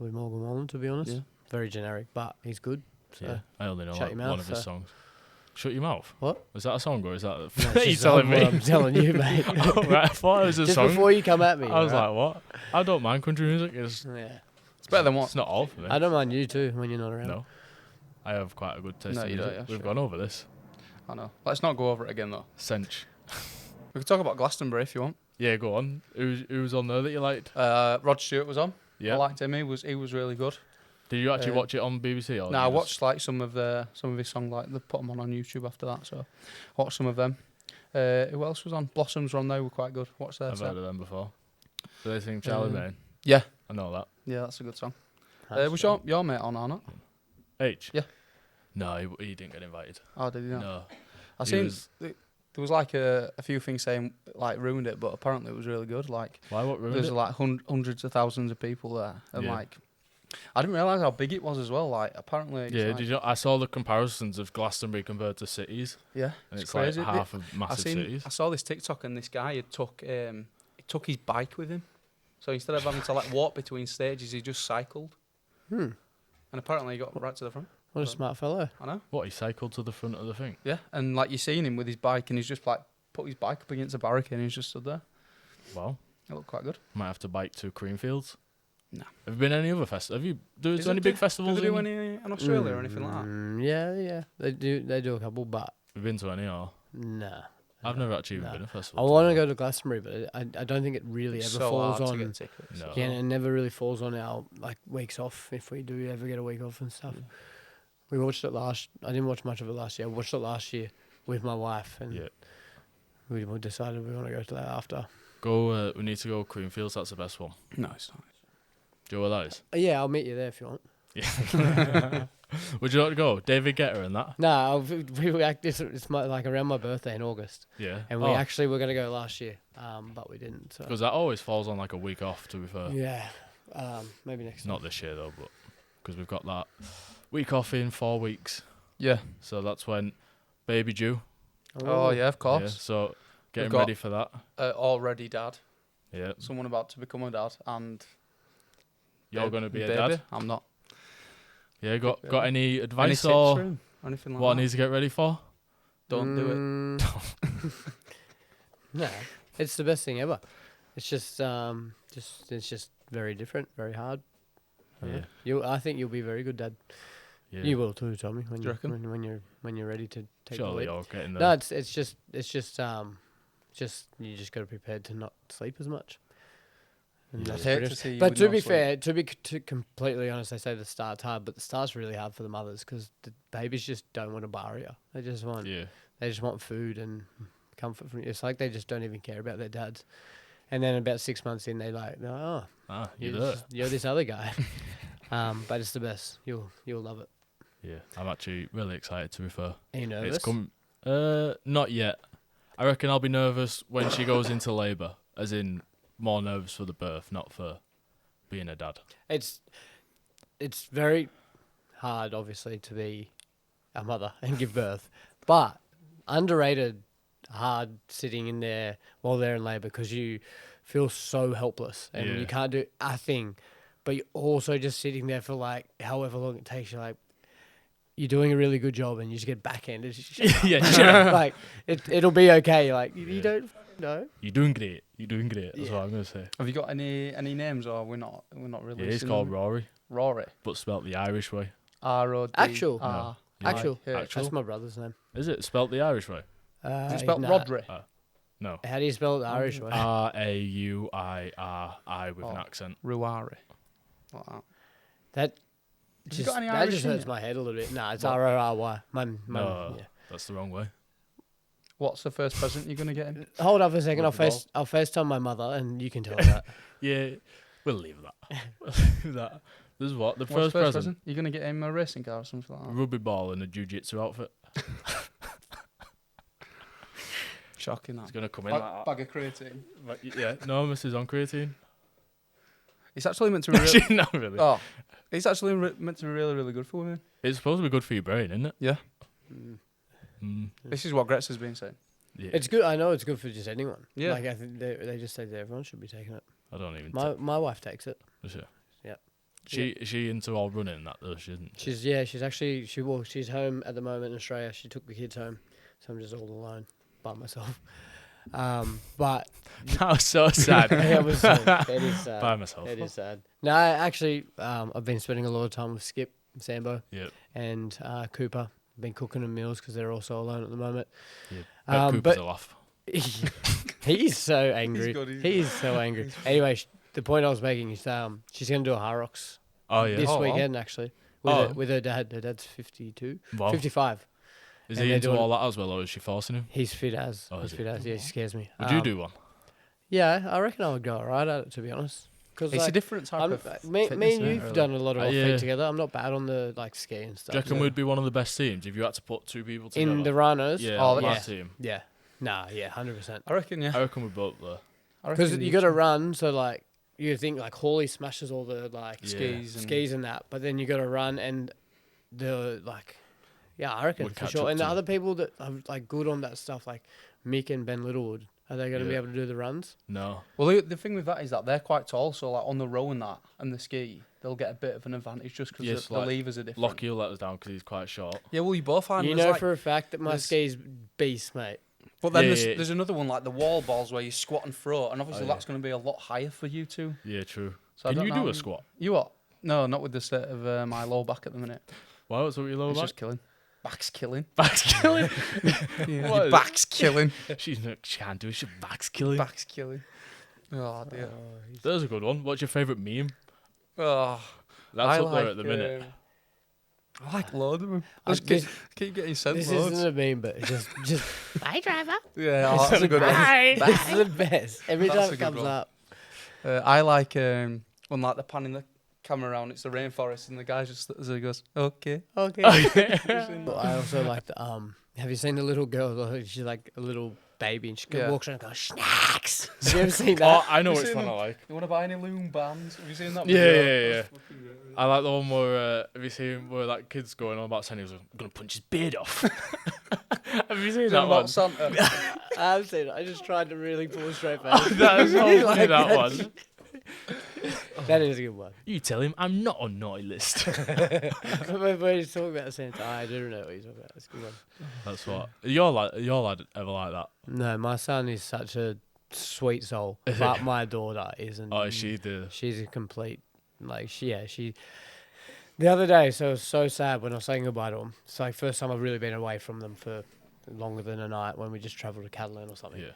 [SPEAKER 3] Morgan Wallen, to be honest.
[SPEAKER 1] Yeah.
[SPEAKER 3] Very generic, but he's good. So.
[SPEAKER 2] Yeah. I only know
[SPEAKER 3] Shut
[SPEAKER 2] like
[SPEAKER 3] your mouth,
[SPEAKER 2] one of his
[SPEAKER 3] sir.
[SPEAKER 2] songs. Shut your mouth.
[SPEAKER 3] What?
[SPEAKER 2] Was that a song or is that?
[SPEAKER 3] No,
[SPEAKER 2] Are you
[SPEAKER 3] it's
[SPEAKER 2] telling
[SPEAKER 3] what
[SPEAKER 2] me?
[SPEAKER 3] I'm telling you, mate.
[SPEAKER 2] Oh, right, I thought it was a
[SPEAKER 3] Just
[SPEAKER 2] song.
[SPEAKER 3] before you come at me.
[SPEAKER 2] I was
[SPEAKER 3] right?
[SPEAKER 2] like, what? I don't mind country music.
[SPEAKER 3] Yeah.
[SPEAKER 1] It's better than what?
[SPEAKER 2] It's not all for me.
[SPEAKER 3] I don't mind you too when you're not around.
[SPEAKER 2] No. I have quite a good taste
[SPEAKER 1] No,
[SPEAKER 2] in
[SPEAKER 1] you don't,
[SPEAKER 2] music.
[SPEAKER 1] yeah,
[SPEAKER 2] We've
[SPEAKER 1] sure.
[SPEAKER 2] gone over this.
[SPEAKER 1] I know. Let's not go over it again though.
[SPEAKER 2] Cinch.
[SPEAKER 1] We could talk about Glastonbury if you want.
[SPEAKER 2] Yeah, go on. Who was on there that you liked?
[SPEAKER 1] Rod Stewart was on.
[SPEAKER 2] Yeah.
[SPEAKER 1] I liked him. He was really good.
[SPEAKER 2] Did you actually watch it on BBC? Or
[SPEAKER 1] No, I
[SPEAKER 2] you just-
[SPEAKER 1] watched like some of his songs. Like they put them on YouTube after that, so I watched some of them. Who else was on? Blossoms were on. They were quite good. Watched their
[SPEAKER 2] I've
[SPEAKER 1] set.
[SPEAKER 2] heard of them before. Do they sing Charlie Main?
[SPEAKER 1] Yeah,
[SPEAKER 2] I know that.
[SPEAKER 1] yeah, that's a good song.
[SPEAKER 3] That's
[SPEAKER 1] Was
[SPEAKER 3] right.
[SPEAKER 1] your mate on or not?
[SPEAKER 2] H?
[SPEAKER 1] Yeah.
[SPEAKER 2] No, he didn't get invited.
[SPEAKER 1] Oh, did he not?
[SPEAKER 2] No.
[SPEAKER 1] I
[SPEAKER 2] He
[SPEAKER 1] seen
[SPEAKER 2] was-
[SPEAKER 1] there was like a few things saying like ruined it, but apparently it was really good. Like
[SPEAKER 2] Why? What ruined
[SPEAKER 1] there's
[SPEAKER 2] it?
[SPEAKER 1] like hundreds of thousands of people there, and
[SPEAKER 2] Yeah.
[SPEAKER 1] like I didn't realize how big it was as well. Like apparently, it's
[SPEAKER 2] Yeah,
[SPEAKER 1] like,
[SPEAKER 2] did you? I saw the comparisons of Glastonbury compared to cities,
[SPEAKER 1] yeah,
[SPEAKER 2] and it's
[SPEAKER 1] crazy.
[SPEAKER 2] like half of massive cities.
[SPEAKER 1] I saw this TikTok and this guy had took his bike with him, so instead of having to like walk between stages, he just cycled, and apparently he got right to the front.
[SPEAKER 3] What a smart fellow.
[SPEAKER 1] I know.
[SPEAKER 2] What, he cycled to the front of the thing?
[SPEAKER 1] Yeah, and like you seen him with his bike, and he's just like put his bike up against a barricade, and he's just stood there.
[SPEAKER 2] Wow.
[SPEAKER 1] It looked quite good.
[SPEAKER 2] Might have to bike to Creamfields.
[SPEAKER 1] No.
[SPEAKER 2] Have you been any other festivals? Have you?
[SPEAKER 1] Is
[SPEAKER 2] any
[SPEAKER 1] it-
[SPEAKER 2] big
[SPEAKER 1] do
[SPEAKER 2] festivals?
[SPEAKER 1] they do
[SPEAKER 2] in-
[SPEAKER 1] any in Australia or anything like that?
[SPEAKER 3] Yeah. They do a couple, but
[SPEAKER 2] Have you been to any? Or
[SPEAKER 3] nah.
[SPEAKER 2] I've never actually even
[SPEAKER 3] no.
[SPEAKER 2] been to a
[SPEAKER 3] I
[SPEAKER 2] festival.
[SPEAKER 3] want to go to Glastonbury, but I don't think it really
[SPEAKER 1] It's
[SPEAKER 3] ever
[SPEAKER 1] so
[SPEAKER 3] falls
[SPEAKER 1] hard to
[SPEAKER 3] on.
[SPEAKER 1] get tickets.
[SPEAKER 2] No.
[SPEAKER 3] Yeah, and it never really falls on our like weeks off if we do ever get a week off and stuff.
[SPEAKER 1] Yeah.
[SPEAKER 3] We watched it I didn't watch much of it last year. I watched it last year with my wife, and
[SPEAKER 2] Yeah.
[SPEAKER 3] we decided we want to go to that after.
[SPEAKER 2] Go. We need to go Creamfields. That's the best one.
[SPEAKER 1] No, it's not.
[SPEAKER 2] Do you know where that is?
[SPEAKER 3] Yeah, I'll meet you there if you want.
[SPEAKER 2] Yeah. Would you like to go? David Guetta and that?
[SPEAKER 3] No, it's like around my birthday in August,
[SPEAKER 2] Yeah.
[SPEAKER 3] and we actually were going to go last year, but we didn't. So
[SPEAKER 2] Because that always falls on like a week off, to be fair.
[SPEAKER 3] yeah, maybe next.
[SPEAKER 2] Not this year though, but because we've got that week off in 4 weeks.
[SPEAKER 1] Yeah.
[SPEAKER 2] So that's when baby due.
[SPEAKER 1] Oh yeah, of
[SPEAKER 2] Yeah,
[SPEAKER 1] course.
[SPEAKER 2] so getting
[SPEAKER 1] got-
[SPEAKER 2] ready for that.
[SPEAKER 1] Already dad.
[SPEAKER 2] Yeah.
[SPEAKER 1] Someone about to become a dad, and
[SPEAKER 2] You're going to be a
[SPEAKER 1] baby.
[SPEAKER 2] dad.
[SPEAKER 1] I'm not.
[SPEAKER 2] Yeah. Got any
[SPEAKER 1] Any
[SPEAKER 2] advice
[SPEAKER 1] tips
[SPEAKER 2] or
[SPEAKER 1] for him? Anything like
[SPEAKER 2] what
[SPEAKER 1] that?
[SPEAKER 2] needs to get ready for?
[SPEAKER 1] Don't do it.
[SPEAKER 3] No, it's the best thing ever. It's just it's just very different, very hard.
[SPEAKER 2] Yeah.
[SPEAKER 3] I think you'll be a very good dad.
[SPEAKER 2] Yeah.
[SPEAKER 3] You will too, Tommy. When
[SPEAKER 1] Do you
[SPEAKER 3] you
[SPEAKER 1] reckon?
[SPEAKER 3] when you're ready to take the
[SPEAKER 2] Surely
[SPEAKER 3] lead.
[SPEAKER 2] you're getting there.
[SPEAKER 3] No, it's just you just got to be prepared to not sleep as much. And
[SPEAKER 2] Yeah.
[SPEAKER 3] that's
[SPEAKER 1] I'd hate
[SPEAKER 3] pretty
[SPEAKER 1] to
[SPEAKER 3] much-
[SPEAKER 1] see you
[SPEAKER 3] But
[SPEAKER 1] with
[SPEAKER 3] to
[SPEAKER 1] no
[SPEAKER 3] be
[SPEAKER 1] sleep.
[SPEAKER 3] fair, to be completely honest, they say the start's hard, but the start's really hard for the mothers because the babies just don't want a barrier. They just want
[SPEAKER 2] Yeah.
[SPEAKER 3] food and comfort from you. It's like they just don't even care about their dads. And then about 6 months in, they like, oh,
[SPEAKER 2] You're there.
[SPEAKER 3] you're this other guy. But it's the best. You'll love it.
[SPEAKER 2] Yeah. I'm actually really excited to refer.
[SPEAKER 3] Are you nervous?
[SPEAKER 2] It's come. Not yet. I reckon I'll be nervous when she goes into labour, as in more nervous for the birth, not for being a dad.
[SPEAKER 3] It's very hard, obviously, to be a mother and give birth, but underrated hard sitting in there while they're in labour because you feel so helpless and
[SPEAKER 2] Yeah.
[SPEAKER 3] you can't do a thing but you're also just sitting there for like however long it takes. You're like, you're doing a really good job, and you just get backhanded.
[SPEAKER 2] Yeah, shut up.
[SPEAKER 3] Like it'll be okay. Like you don't know.
[SPEAKER 2] You're doing great. You're doing great. That's
[SPEAKER 3] Yeah.
[SPEAKER 2] what I'm gonna say.
[SPEAKER 1] Have you got any names, or we're not really?
[SPEAKER 2] Yeah, he's called Rory,
[SPEAKER 1] Rory.
[SPEAKER 2] but spelt the Irish way.
[SPEAKER 1] R-O-D.
[SPEAKER 3] Actual.
[SPEAKER 1] R.
[SPEAKER 3] Actual.
[SPEAKER 1] Yeah.
[SPEAKER 2] Actual?
[SPEAKER 3] That's my brother's name.
[SPEAKER 2] Is it spelt the Irish way?
[SPEAKER 1] Is it spelled
[SPEAKER 3] nah.
[SPEAKER 1] Rodri?
[SPEAKER 2] No.
[SPEAKER 3] How do you spell it the Irish way?
[SPEAKER 2] Rauiri with an accent.
[SPEAKER 1] Ruari. Like that.
[SPEAKER 3] That
[SPEAKER 1] Have you
[SPEAKER 3] just,
[SPEAKER 1] got any
[SPEAKER 3] that
[SPEAKER 1] Irish
[SPEAKER 3] just
[SPEAKER 1] in
[SPEAKER 3] hurts
[SPEAKER 1] you?
[SPEAKER 3] my head a little bit. Nah, it's
[SPEAKER 1] What?
[SPEAKER 3] R-O-R-Y.
[SPEAKER 2] No,
[SPEAKER 3] Yeah.
[SPEAKER 2] that's the wrong way.
[SPEAKER 1] What's the first present you're gonna get him?
[SPEAKER 3] Hold up a second. I'll
[SPEAKER 1] Rugby ball.
[SPEAKER 3] FaceTime my mother, and you can tell her that.
[SPEAKER 2] Yeah, we'll leave that. We'll leave that. This is what the
[SPEAKER 1] What's
[SPEAKER 2] first present.
[SPEAKER 1] You're gonna get him a racing car or something like that.
[SPEAKER 2] Rugby ball and a jiu-jitsu outfit.
[SPEAKER 1] Shocking.
[SPEAKER 2] It's
[SPEAKER 1] That.
[SPEAKER 2] gonna come in like that.
[SPEAKER 1] Bag of creatine.
[SPEAKER 2] But yeah, no, Mrs. on creatine.
[SPEAKER 1] It's actually meant to be.
[SPEAKER 2] Actually, not really.
[SPEAKER 1] Oh, it's actually meant to be really, really good for women.
[SPEAKER 2] It's supposed to be good for your brain, isn't it?
[SPEAKER 1] Yeah.
[SPEAKER 2] Mm.
[SPEAKER 1] This is what Gretz has been saying.
[SPEAKER 2] Yeah.
[SPEAKER 3] It's good. I know it's good for just anyone.
[SPEAKER 1] Yeah.
[SPEAKER 3] Like I think they just say that everyone should be taking it.
[SPEAKER 2] I don't even.
[SPEAKER 3] My wife takes it.
[SPEAKER 2] Is she?
[SPEAKER 3] Yeah.
[SPEAKER 2] Is she into all running and that though? She isn't.
[SPEAKER 3] She's actually she's home at the moment in Australia. She took the kids home, so I'm just all alone by myself. But
[SPEAKER 2] That was so sad.
[SPEAKER 3] it is sad.
[SPEAKER 2] By myself.
[SPEAKER 3] It is sad. No, actually, I've been spending a lot of time with Skip, Sambo,
[SPEAKER 2] Yep.
[SPEAKER 3] and Cooper. I've been cooking them meals because they're also alone at the moment.
[SPEAKER 2] Yeah. Cooper's a laugh.
[SPEAKER 3] He's so angry.
[SPEAKER 1] good,
[SPEAKER 3] He's so angry. Anyway, the point I was making is she's going to do a Harrocks
[SPEAKER 2] Oh yeah.
[SPEAKER 3] this
[SPEAKER 1] Oh, wow.
[SPEAKER 3] weekend, actually, with her dad. Her dad's 52,
[SPEAKER 2] Wow.
[SPEAKER 3] 55.
[SPEAKER 2] Is
[SPEAKER 3] and
[SPEAKER 2] he
[SPEAKER 3] they're
[SPEAKER 2] into
[SPEAKER 3] doing-
[SPEAKER 2] all that as well, or is she forcing him?
[SPEAKER 3] He's fit as.
[SPEAKER 2] Oh,
[SPEAKER 3] He's
[SPEAKER 2] is
[SPEAKER 3] fit as. Yeah, he scares me.
[SPEAKER 2] Would you do one?
[SPEAKER 3] Yeah, I reckon I would go alright at it, to be honest. Because
[SPEAKER 1] It's a different type
[SPEAKER 3] I'm,
[SPEAKER 1] of.
[SPEAKER 3] me
[SPEAKER 1] fitness,
[SPEAKER 3] and
[SPEAKER 1] isn't it,
[SPEAKER 3] you've
[SPEAKER 1] really?
[SPEAKER 3] done a lot of off
[SPEAKER 2] Yeah.
[SPEAKER 3] feet together. I'm not bad on the ski and stuff.
[SPEAKER 2] Do you reckon
[SPEAKER 3] so-
[SPEAKER 2] we'd be one of the best teams if you had to put two people together?
[SPEAKER 3] in the Rhinos?
[SPEAKER 2] yeah,
[SPEAKER 1] Oh,
[SPEAKER 2] on
[SPEAKER 3] yeah.
[SPEAKER 2] that team.
[SPEAKER 3] Yeah. Nah, yeah, 100%.
[SPEAKER 1] I reckon, yeah.
[SPEAKER 2] I reckon we're both there.
[SPEAKER 3] Because you got to run, so like you think like Hawley smashes all the like
[SPEAKER 2] Yeah.
[SPEAKER 3] skis and that, but then you got to run and the like, yeah, I reckon
[SPEAKER 2] Would
[SPEAKER 3] for
[SPEAKER 2] catch
[SPEAKER 3] sure.
[SPEAKER 2] up
[SPEAKER 3] And the
[SPEAKER 2] to
[SPEAKER 3] other people that are like good on that stuff, like Mick and Ben Littlewood, are they going to be
[SPEAKER 2] Yeah.
[SPEAKER 3] able to do the runs?
[SPEAKER 2] No.
[SPEAKER 1] Well, the thing with that is that they're quite tall, so like on the row and that and the ski, they'll get a bit of an advantage just because
[SPEAKER 2] Yes,
[SPEAKER 1] the
[SPEAKER 2] like,
[SPEAKER 1] levers are different.
[SPEAKER 2] Lachie will let us down because he's quite short.
[SPEAKER 1] Yeah, well, you both are.
[SPEAKER 3] You
[SPEAKER 1] There's
[SPEAKER 3] know
[SPEAKER 1] like-
[SPEAKER 3] for a fact that my
[SPEAKER 1] there's-
[SPEAKER 3] skis beast, mate.
[SPEAKER 1] But then
[SPEAKER 2] Yeah,
[SPEAKER 1] there's,
[SPEAKER 2] yeah.
[SPEAKER 1] there's another one like the wall balls where you squat and throw, and obviously
[SPEAKER 2] Oh, yeah.
[SPEAKER 1] that's going to be a lot higher for you two.
[SPEAKER 2] Yeah, true.
[SPEAKER 1] So I
[SPEAKER 2] Can
[SPEAKER 1] don't
[SPEAKER 2] you
[SPEAKER 1] know.
[SPEAKER 2] do a squat?
[SPEAKER 1] You what? No, not with the state of my low back at the minute.
[SPEAKER 2] Wow, what's up with your lower
[SPEAKER 1] It's
[SPEAKER 2] back?
[SPEAKER 1] just killing. Back's killing.
[SPEAKER 2] Back's killing.
[SPEAKER 1] Yeah.
[SPEAKER 2] What
[SPEAKER 1] Your
[SPEAKER 2] is-
[SPEAKER 1] back's killing.
[SPEAKER 2] She can't do it. She's back's killing.
[SPEAKER 1] Back's killing. Oh dear.
[SPEAKER 2] There's a good one. What's your favourite meme?
[SPEAKER 1] Oh,
[SPEAKER 2] That's
[SPEAKER 1] I
[SPEAKER 2] up there at the minute.
[SPEAKER 1] I like loads of them.
[SPEAKER 3] I-
[SPEAKER 1] Just keep getting sent
[SPEAKER 3] This
[SPEAKER 1] loads.
[SPEAKER 3] isn't a meme, but it's just bye driver.
[SPEAKER 1] Yeah, oh, that's a good one.
[SPEAKER 3] This is the best. Every
[SPEAKER 1] That's
[SPEAKER 3] time
[SPEAKER 1] a
[SPEAKER 3] it
[SPEAKER 1] good
[SPEAKER 3] comes
[SPEAKER 1] one.
[SPEAKER 3] up.
[SPEAKER 1] I like when like they're panning the camera around. It's the rainforest, and the guy just as he goes, "Okay."
[SPEAKER 3] Okay.
[SPEAKER 1] Oh,
[SPEAKER 3] I also like the have you seen the little girl? She's like a little baby, and she
[SPEAKER 1] Yeah.
[SPEAKER 3] walks around and goes snacks. Have you ever seen
[SPEAKER 2] Oh,
[SPEAKER 3] that?
[SPEAKER 2] I know
[SPEAKER 1] You
[SPEAKER 2] which
[SPEAKER 1] seen
[SPEAKER 2] one I
[SPEAKER 1] them?
[SPEAKER 2] like.
[SPEAKER 1] You want to buy any loom bands? Have you seen that?
[SPEAKER 2] Yeah,
[SPEAKER 1] video?
[SPEAKER 2] yeah, yeah.
[SPEAKER 1] That's fucking great.
[SPEAKER 2] I like the one where have you seen where that kid's going on about saying he was gonna punch his beard off? Have you seen
[SPEAKER 1] Is it
[SPEAKER 2] that one?
[SPEAKER 1] about Santa?
[SPEAKER 3] I've seen it. I just tried to really pull a straight face.
[SPEAKER 2] That is so funny,
[SPEAKER 3] Like
[SPEAKER 2] that
[SPEAKER 3] that.
[SPEAKER 2] one.
[SPEAKER 3] That is a good one.
[SPEAKER 2] You tell him I'm not on naughty list.
[SPEAKER 3] When he's talking about Santa, I do know what he's talking about. It's a good one.
[SPEAKER 2] That's what your lad ever like that?
[SPEAKER 3] No, my son is such a sweet soul, but my daughter isn't.
[SPEAKER 2] Oh, she did.
[SPEAKER 3] She's a complete, like, she. The other day, so it was so sad when I was saying goodbye to him. It's like first time I've really been away from them for longer than a night when we just travelled to Catalan or something.
[SPEAKER 2] Yeah.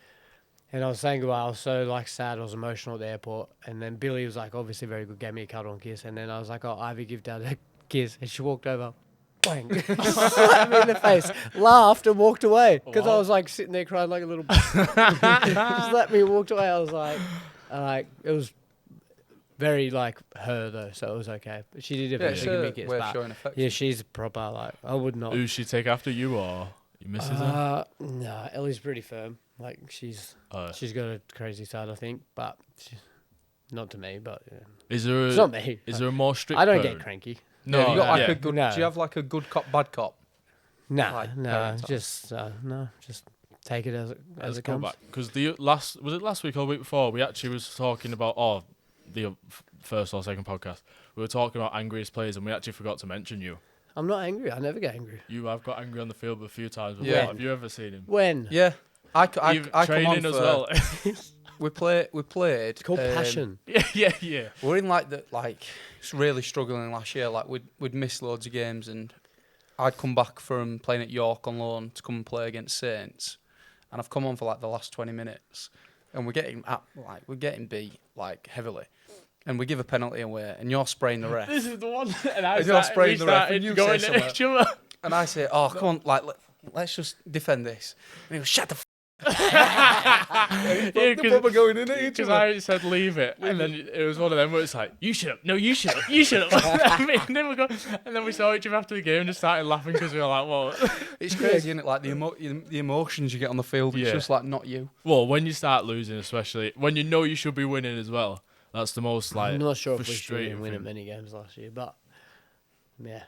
[SPEAKER 3] And I was saying goodbye. I was so like sad. I was emotional at the airport. And then Billy was like, obviously very good, gave me a cuddle and kiss. And then I was like, oh, Ivy, give Dad a kiss. And she walked over, bang, slapped me in the face, laughed and walked away because I
[SPEAKER 2] Wow.
[SPEAKER 3] was like sitting there crying like a little. She slapped me and walked away. I was like, it was very like her though, so it was okay. But she did
[SPEAKER 1] Yeah,
[SPEAKER 3] eventually give me a kiss.
[SPEAKER 1] way of
[SPEAKER 3] But
[SPEAKER 1] showing affection.
[SPEAKER 3] yeah, she's proper like I would not.
[SPEAKER 2] Who she take after you or you misses her?
[SPEAKER 3] No, Ellie's pretty firm. Like she's got a crazy side, I think, but she's not to me. But yeah.
[SPEAKER 2] Is there
[SPEAKER 3] It's not me.
[SPEAKER 2] is there a more strict?
[SPEAKER 3] I don't
[SPEAKER 2] parent?
[SPEAKER 3] get cranky.
[SPEAKER 2] No,
[SPEAKER 1] Yeah, have you got like
[SPEAKER 2] yeah.
[SPEAKER 1] a good.
[SPEAKER 3] No.
[SPEAKER 1] Do you have like a good cop, bad cop?
[SPEAKER 3] Nah,
[SPEAKER 1] Like
[SPEAKER 3] no,
[SPEAKER 1] parents are.
[SPEAKER 3] just take it as
[SPEAKER 2] Let's
[SPEAKER 3] it
[SPEAKER 2] go
[SPEAKER 3] comes.
[SPEAKER 2] back because last week or the week before we actually was talking about the first or second podcast, we were talking about angriest players, and we actually forgot to mention you.
[SPEAKER 3] I'm not angry. I never get angry.
[SPEAKER 2] You have got angry on the field a few times before.
[SPEAKER 1] Yeah.
[SPEAKER 2] Have you ever seen him?
[SPEAKER 3] When?
[SPEAKER 1] Yeah. I
[SPEAKER 2] You've
[SPEAKER 1] come on
[SPEAKER 2] training as
[SPEAKER 1] for-
[SPEAKER 2] well.
[SPEAKER 1] We played.
[SPEAKER 3] It's called passion.
[SPEAKER 2] yeah.
[SPEAKER 1] We're in really struggling last year. Like we'd missed loads of games, and I'd come back from playing at York on loan to come and play against Saints, and I've come on for like the last 20 minutes, and we're getting beat like heavily, and we give a penalty away, and you're spraying the ref,
[SPEAKER 2] This is the one. And
[SPEAKER 1] And you're spraying the ref, and you
[SPEAKER 2] going
[SPEAKER 1] say
[SPEAKER 2] at
[SPEAKER 1] something.
[SPEAKER 2] each other.
[SPEAKER 1] and I say, "Oh, come on, like let's just defend this," and he goes, "Shut the."
[SPEAKER 2] Because
[SPEAKER 1] going in at each other.
[SPEAKER 2] I said leave it, and then it was one of them where it's like, you should have, no, you should have, you should have. and then we saw each other after the game and just started laughing because we were like, "What?"
[SPEAKER 1] It's crazy, isn't it? Like the emotions you get on the field. It's
[SPEAKER 2] Yeah.
[SPEAKER 1] just like not you.
[SPEAKER 2] Well, when you start losing, especially when you know you should be winning as well, that's the most
[SPEAKER 3] I'm not sure if we
[SPEAKER 2] frustrating
[SPEAKER 3] should win
[SPEAKER 2] thing.
[SPEAKER 3] many games last year, but yeah.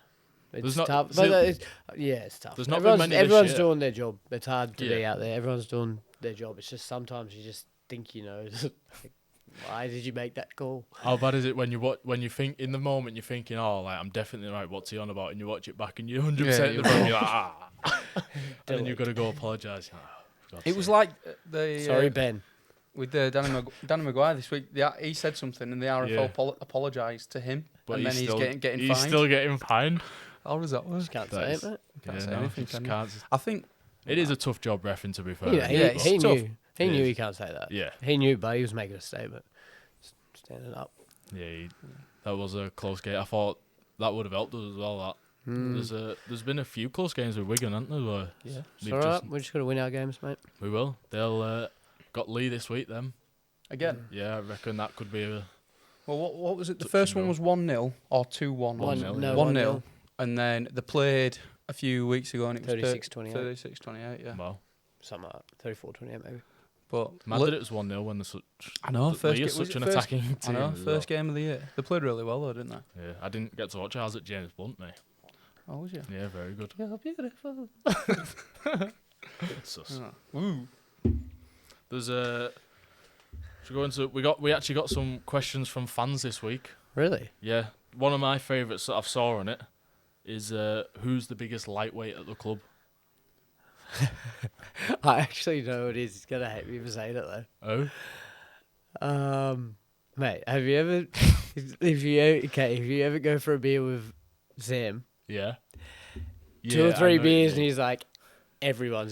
[SPEAKER 3] It's
[SPEAKER 2] There's not-
[SPEAKER 3] tough.
[SPEAKER 2] see,
[SPEAKER 3] But it's tough.
[SPEAKER 2] there's not been many this
[SPEAKER 3] everyone's
[SPEAKER 2] year.
[SPEAKER 3] doing their job. It's hard to be
[SPEAKER 2] Yeah.
[SPEAKER 3] out there. Everyone's doing their job. It's just sometimes you just think you know. Like, why did you make that call?
[SPEAKER 2] How bad is it when you think in the moment you're thinking, oh, like I'm definitely right. What's he on about? And you watch it back and you're 100% in the room. You're like, ah, and then you've got to go apologise. Oh,
[SPEAKER 1] It was like the
[SPEAKER 3] Sorry, Ben.
[SPEAKER 1] with Danny Maguire this week. He said something, and the RFL apologised to him,
[SPEAKER 2] but
[SPEAKER 1] and then he's getting
[SPEAKER 2] he's
[SPEAKER 1] fined.
[SPEAKER 2] still getting fined.
[SPEAKER 1] How does that work?
[SPEAKER 3] Just can't
[SPEAKER 2] That
[SPEAKER 3] say
[SPEAKER 2] is-
[SPEAKER 3] it, mate.
[SPEAKER 1] Can't say
[SPEAKER 2] no,
[SPEAKER 1] anything,
[SPEAKER 2] just
[SPEAKER 1] can you?
[SPEAKER 2] can't.
[SPEAKER 1] I think
[SPEAKER 2] It is a tough job reffing, to be fair.
[SPEAKER 3] You know,
[SPEAKER 1] Yeah, it's
[SPEAKER 3] he
[SPEAKER 1] tough.
[SPEAKER 3] knew. He
[SPEAKER 2] It
[SPEAKER 3] knew
[SPEAKER 2] is.
[SPEAKER 3] he can't say that.
[SPEAKER 2] Yeah,
[SPEAKER 3] He knew, but he was making a statement. Standing up.
[SPEAKER 2] yeah. That was a close game. I thought that would have helped us as well. That there's been a few close games with Wigan, hasn't there? Where
[SPEAKER 3] Yeah. It's
[SPEAKER 2] they've
[SPEAKER 3] all
[SPEAKER 2] just-
[SPEAKER 3] right. We're just going to win our games, mate.
[SPEAKER 2] we will. They'll got Lee this week. Then
[SPEAKER 1] again.
[SPEAKER 2] yeah, I reckon that could be a
[SPEAKER 1] Well, what was it? The
[SPEAKER 2] Touch
[SPEAKER 1] first
[SPEAKER 2] and
[SPEAKER 1] one was 1-0 or 2-1.
[SPEAKER 2] 1-0, yeah.
[SPEAKER 1] 1-0, and then they played a few weeks ago, and it was
[SPEAKER 3] 36-28.
[SPEAKER 1] 36-28. Yeah,
[SPEAKER 2] well.
[SPEAKER 3] Something like 34-28 maybe.
[SPEAKER 1] but
[SPEAKER 2] Mad that it was 1-0 when they're
[SPEAKER 1] I know
[SPEAKER 2] Lee is
[SPEAKER 1] was
[SPEAKER 2] such
[SPEAKER 1] it
[SPEAKER 2] an
[SPEAKER 1] first-
[SPEAKER 2] attacking
[SPEAKER 1] I
[SPEAKER 2] team.
[SPEAKER 1] know
[SPEAKER 2] as
[SPEAKER 1] first
[SPEAKER 2] well.
[SPEAKER 1] game of the year. They played really well though, didn't they?
[SPEAKER 2] Yeah, I didn't get to watch it. I was at James Blunt, mate.
[SPEAKER 1] Oh, was you?
[SPEAKER 2] Yeah, very good.
[SPEAKER 1] You're beautiful.
[SPEAKER 2] Sus.
[SPEAKER 1] Oh. Ooh.
[SPEAKER 2] There's a. Should we go into? We actually got some questions from fans this week.
[SPEAKER 3] Really?
[SPEAKER 2] Yeah, one of my favourites that I've saw on it is who's the biggest lightweight at the club?
[SPEAKER 3] I actually know who it is. He's going to hate me for saying it though.
[SPEAKER 2] Oh,
[SPEAKER 3] Mate, have you ever, if you ever go for a beer with Sam,
[SPEAKER 2] yeah.
[SPEAKER 3] two or
[SPEAKER 2] Yeah, I
[SPEAKER 3] three
[SPEAKER 2] know
[SPEAKER 3] beers,
[SPEAKER 2] you
[SPEAKER 3] and
[SPEAKER 2] mean.
[SPEAKER 3] he's like,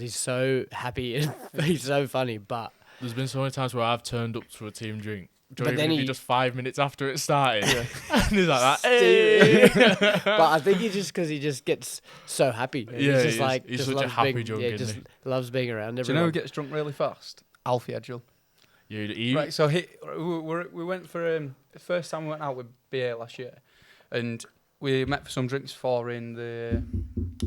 [SPEAKER 3] he's so happy and he's so funny, but
[SPEAKER 2] There's been so many times where I've turned up to a team drink.
[SPEAKER 3] But then he-
[SPEAKER 2] just 5 minutes after it started, and he's like that.
[SPEAKER 3] Steve-
[SPEAKER 2] Hey!
[SPEAKER 3] but I think he just gets so happy. And
[SPEAKER 2] Yeah,
[SPEAKER 3] he's
[SPEAKER 2] he
[SPEAKER 3] just
[SPEAKER 2] is.
[SPEAKER 3] like
[SPEAKER 2] He's
[SPEAKER 3] just
[SPEAKER 2] such a
[SPEAKER 3] loves
[SPEAKER 2] happy
[SPEAKER 3] being,
[SPEAKER 2] drunk,
[SPEAKER 3] yeah,
[SPEAKER 2] isn't
[SPEAKER 3] just
[SPEAKER 2] he?
[SPEAKER 3] loves being around
[SPEAKER 1] Do you
[SPEAKER 3] everyone.
[SPEAKER 1] know who gets drunk really fast? Alfie Edgell.
[SPEAKER 2] You
[SPEAKER 1] Right, so we went for the first time we went out with BA last year, and we met for some drinks before in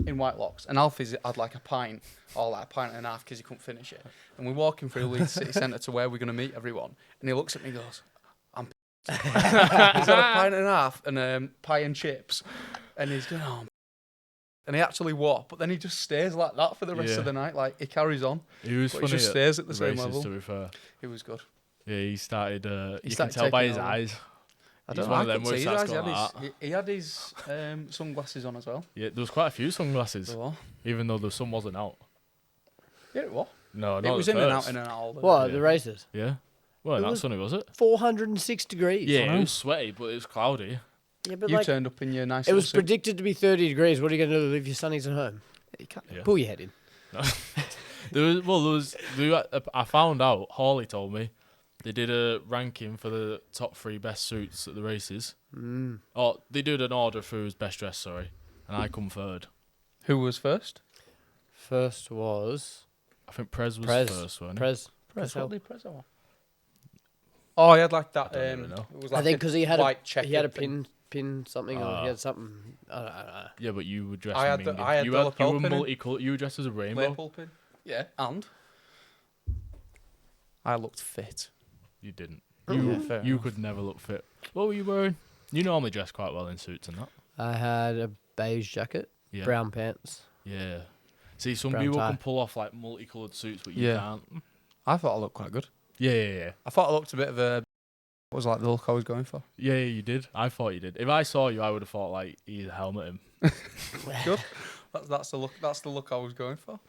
[SPEAKER 1] Whitelocks, and Alfie's had like a pint or like a pint and a half because he couldn't finish it, and we're walking through Leeds City Centre to where we're going to meet everyone, and he looks at me and goes, "I'm." He's had a pint and a half and pie and chips, and he's going, "Oh." And he actually walked, but then he just stays like that for the rest
[SPEAKER 2] Yeah.
[SPEAKER 1] of the night. Like he carries on.
[SPEAKER 2] He was
[SPEAKER 1] But
[SPEAKER 2] funny.
[SPEAKER 1] he just
[SPEAKER 2] at
[SPEAKER 1] stays at the same
[SPEAKER 2] races,
[SPEAKER 1] level.
[SPEAKER 2] To be fair,
[SPEAKER 1] It was good.
[SPEAKER 2] yeah, he started. You can
[SPEAKER 1] started
[SPEAKER 2] tell by
[SPEAKER 1] taking
[SPEAKER 2] his
[SPEAKER 1] over.
[SPEAKER 2] eyes.
[SPEAKER 1] I
[SPEAKER 2] He's
[SPEAKER 1] don't know.
[SPEAKER 2] one
[SPEAKER 1] I
[SPEAKER 2] of them
[SPEAKER 1] couldn't
[SPEAKER 2] where
[SPEAKER 1] see
[SPEAKER 2] he
[SPEAKER 1] his
[SPEAKER 2] starts
[SPEAKER 1] eyes.
[SPEAKER 2] going like
[SPEAKER 1] He had his sunglasses on as well.
[SPEAKER 2] Yeah, there was quite a few sunglasses,
[SPEAKER 1] So,
[SPEAKER 2] even though some wasn't out.
[SPEAKER 1] yeah, it was.
[SPEAKER 2] No,
[SPEAKER 1] It
[SPEAKER 2] not
[SPEAKER 1] was
[SPEAKER 2] at
[SPEAKER 1] in and out,
[SPEAKER 2] first.
[SPEAKER 1] in and out. all the
[SPEAKER 3] What,
[SPEAKER 1] time.
[SPEAKER 2] Yeah.
[SPEAKER 3] the races?
[SPEAKER 2] Yeah. Well,
[SPEAKER 3] It
[SPEAKER 2] not
[SPEAKER 3] was-
[SPEAKER 2] sunny, was it?
[SPEAKER 3] 406 degrees.
[SPEAKER 2] Yeah,
[SPEAKER 1] I
[SPEAKER 2] it
[SPEAKER 1] know.
[SPEAKER 2] was sweaty, but it was cloudy.
[SPEAKER 3] Yeah, but
[SPEAKER 1] You
[SPEAKER 3] like,
[SPEAKER 1] turned up in your nice.
[SPEAKER 3] it was
[SPEAKER 1] little suit.
[SPEAKER 3] predicted to be 30 degrees. What are you going to do if your sunnies at home?
[SPEAKER 1] You can't-
[SPEAKER 2] Yeah.
[SPEAKER 3] Pull your head in.
[SPEAKER 2] I found out, Hawley told me, they did a ranking for the top 3 best suits at the races. Oh, they did an order for who's best dressed, sorry. And I come third.
[SPEAKER 1] Who was first?
[SPEAKER 3] First was
[SPEAKER 2] I think Prez was
[SPEAKER 3] Prez.
[SPEAKER 2] first, wasn't he?
[SPEAKER 3] Prez.
[SPEAKER 1] Press.
[SPEAKER 3] Prez.
[SPEAKER 1] What did Press have? Oh, he had like that.
[SPEAKER 2] I don't even know.
[SPEAKER 1] It was
[SPEAKER 3] I
[SPEAKER 1] like
[SPEAKER 3] think
[SPEAKER 1] a
[SPEAKER 3] because he had
[SPEAKER 1] white
[SPEAKER 3] a
[SPEAKER 1] checkered
[SPEAKER 3] pin something, or he had something. I don't know.
[SPEAKER 2] Yeah, but you were dressed
[SPEAKER 1] I
[SPEAKER 2] in
[SPEAKER 1] had the-
[SPEAKER 2] minging.
[SPEAKER 1] I had
[SPEAKER 2] you
[SPEAKER 1] the
[SPEAKER 2] you
[SPEAKER 1] lapel
[SPEAKER 2] were
[SPEAKER 1] pin in.
[SPEAKER 2] multicolored. You were dressed as a rainbow.
[SPEAKER 1] Liverpool pin. Yeah, and I looked fit.
[SPEAKER 2] You didn't.
[SPEAKER 1] Yeah,
[SPEAKER 2] You
[SPEAKER 1] fair
[SPEAKER 2] you
[SPEAKER 1] enough.
[SPEAKER 2] could never look fit. What were you wearing? You normally dress quite well in suits and that.
[SPEAKER 3] I had a beige jacket,
[SPEAKER 2] Yeah.
[SPEAKER 3] brown pants.
[SPEAKER 2] Yeah. See, some
[SPEAKER 3] Brown
[SPEAKER 2] people
[SPEAKER 3] tie.
[SPEAKER 2] can pull off like multicolored suits, but you
[SPEAKER 1] Yeah.
[SPEAKER 2] can't.
[SPEAKER 1] I thought I looked quite good.
[SPEAKER 2] Yeah.
[SPEAKER 1] I thought I looked a bit of a was like the look I was going for.
[SPEAKER 2] Yeah, you did. I thought you did. If I saw you, I would have thought like he'd helmet him.
[SPEAKER 1] Good. That's the look. That's the look I was going for.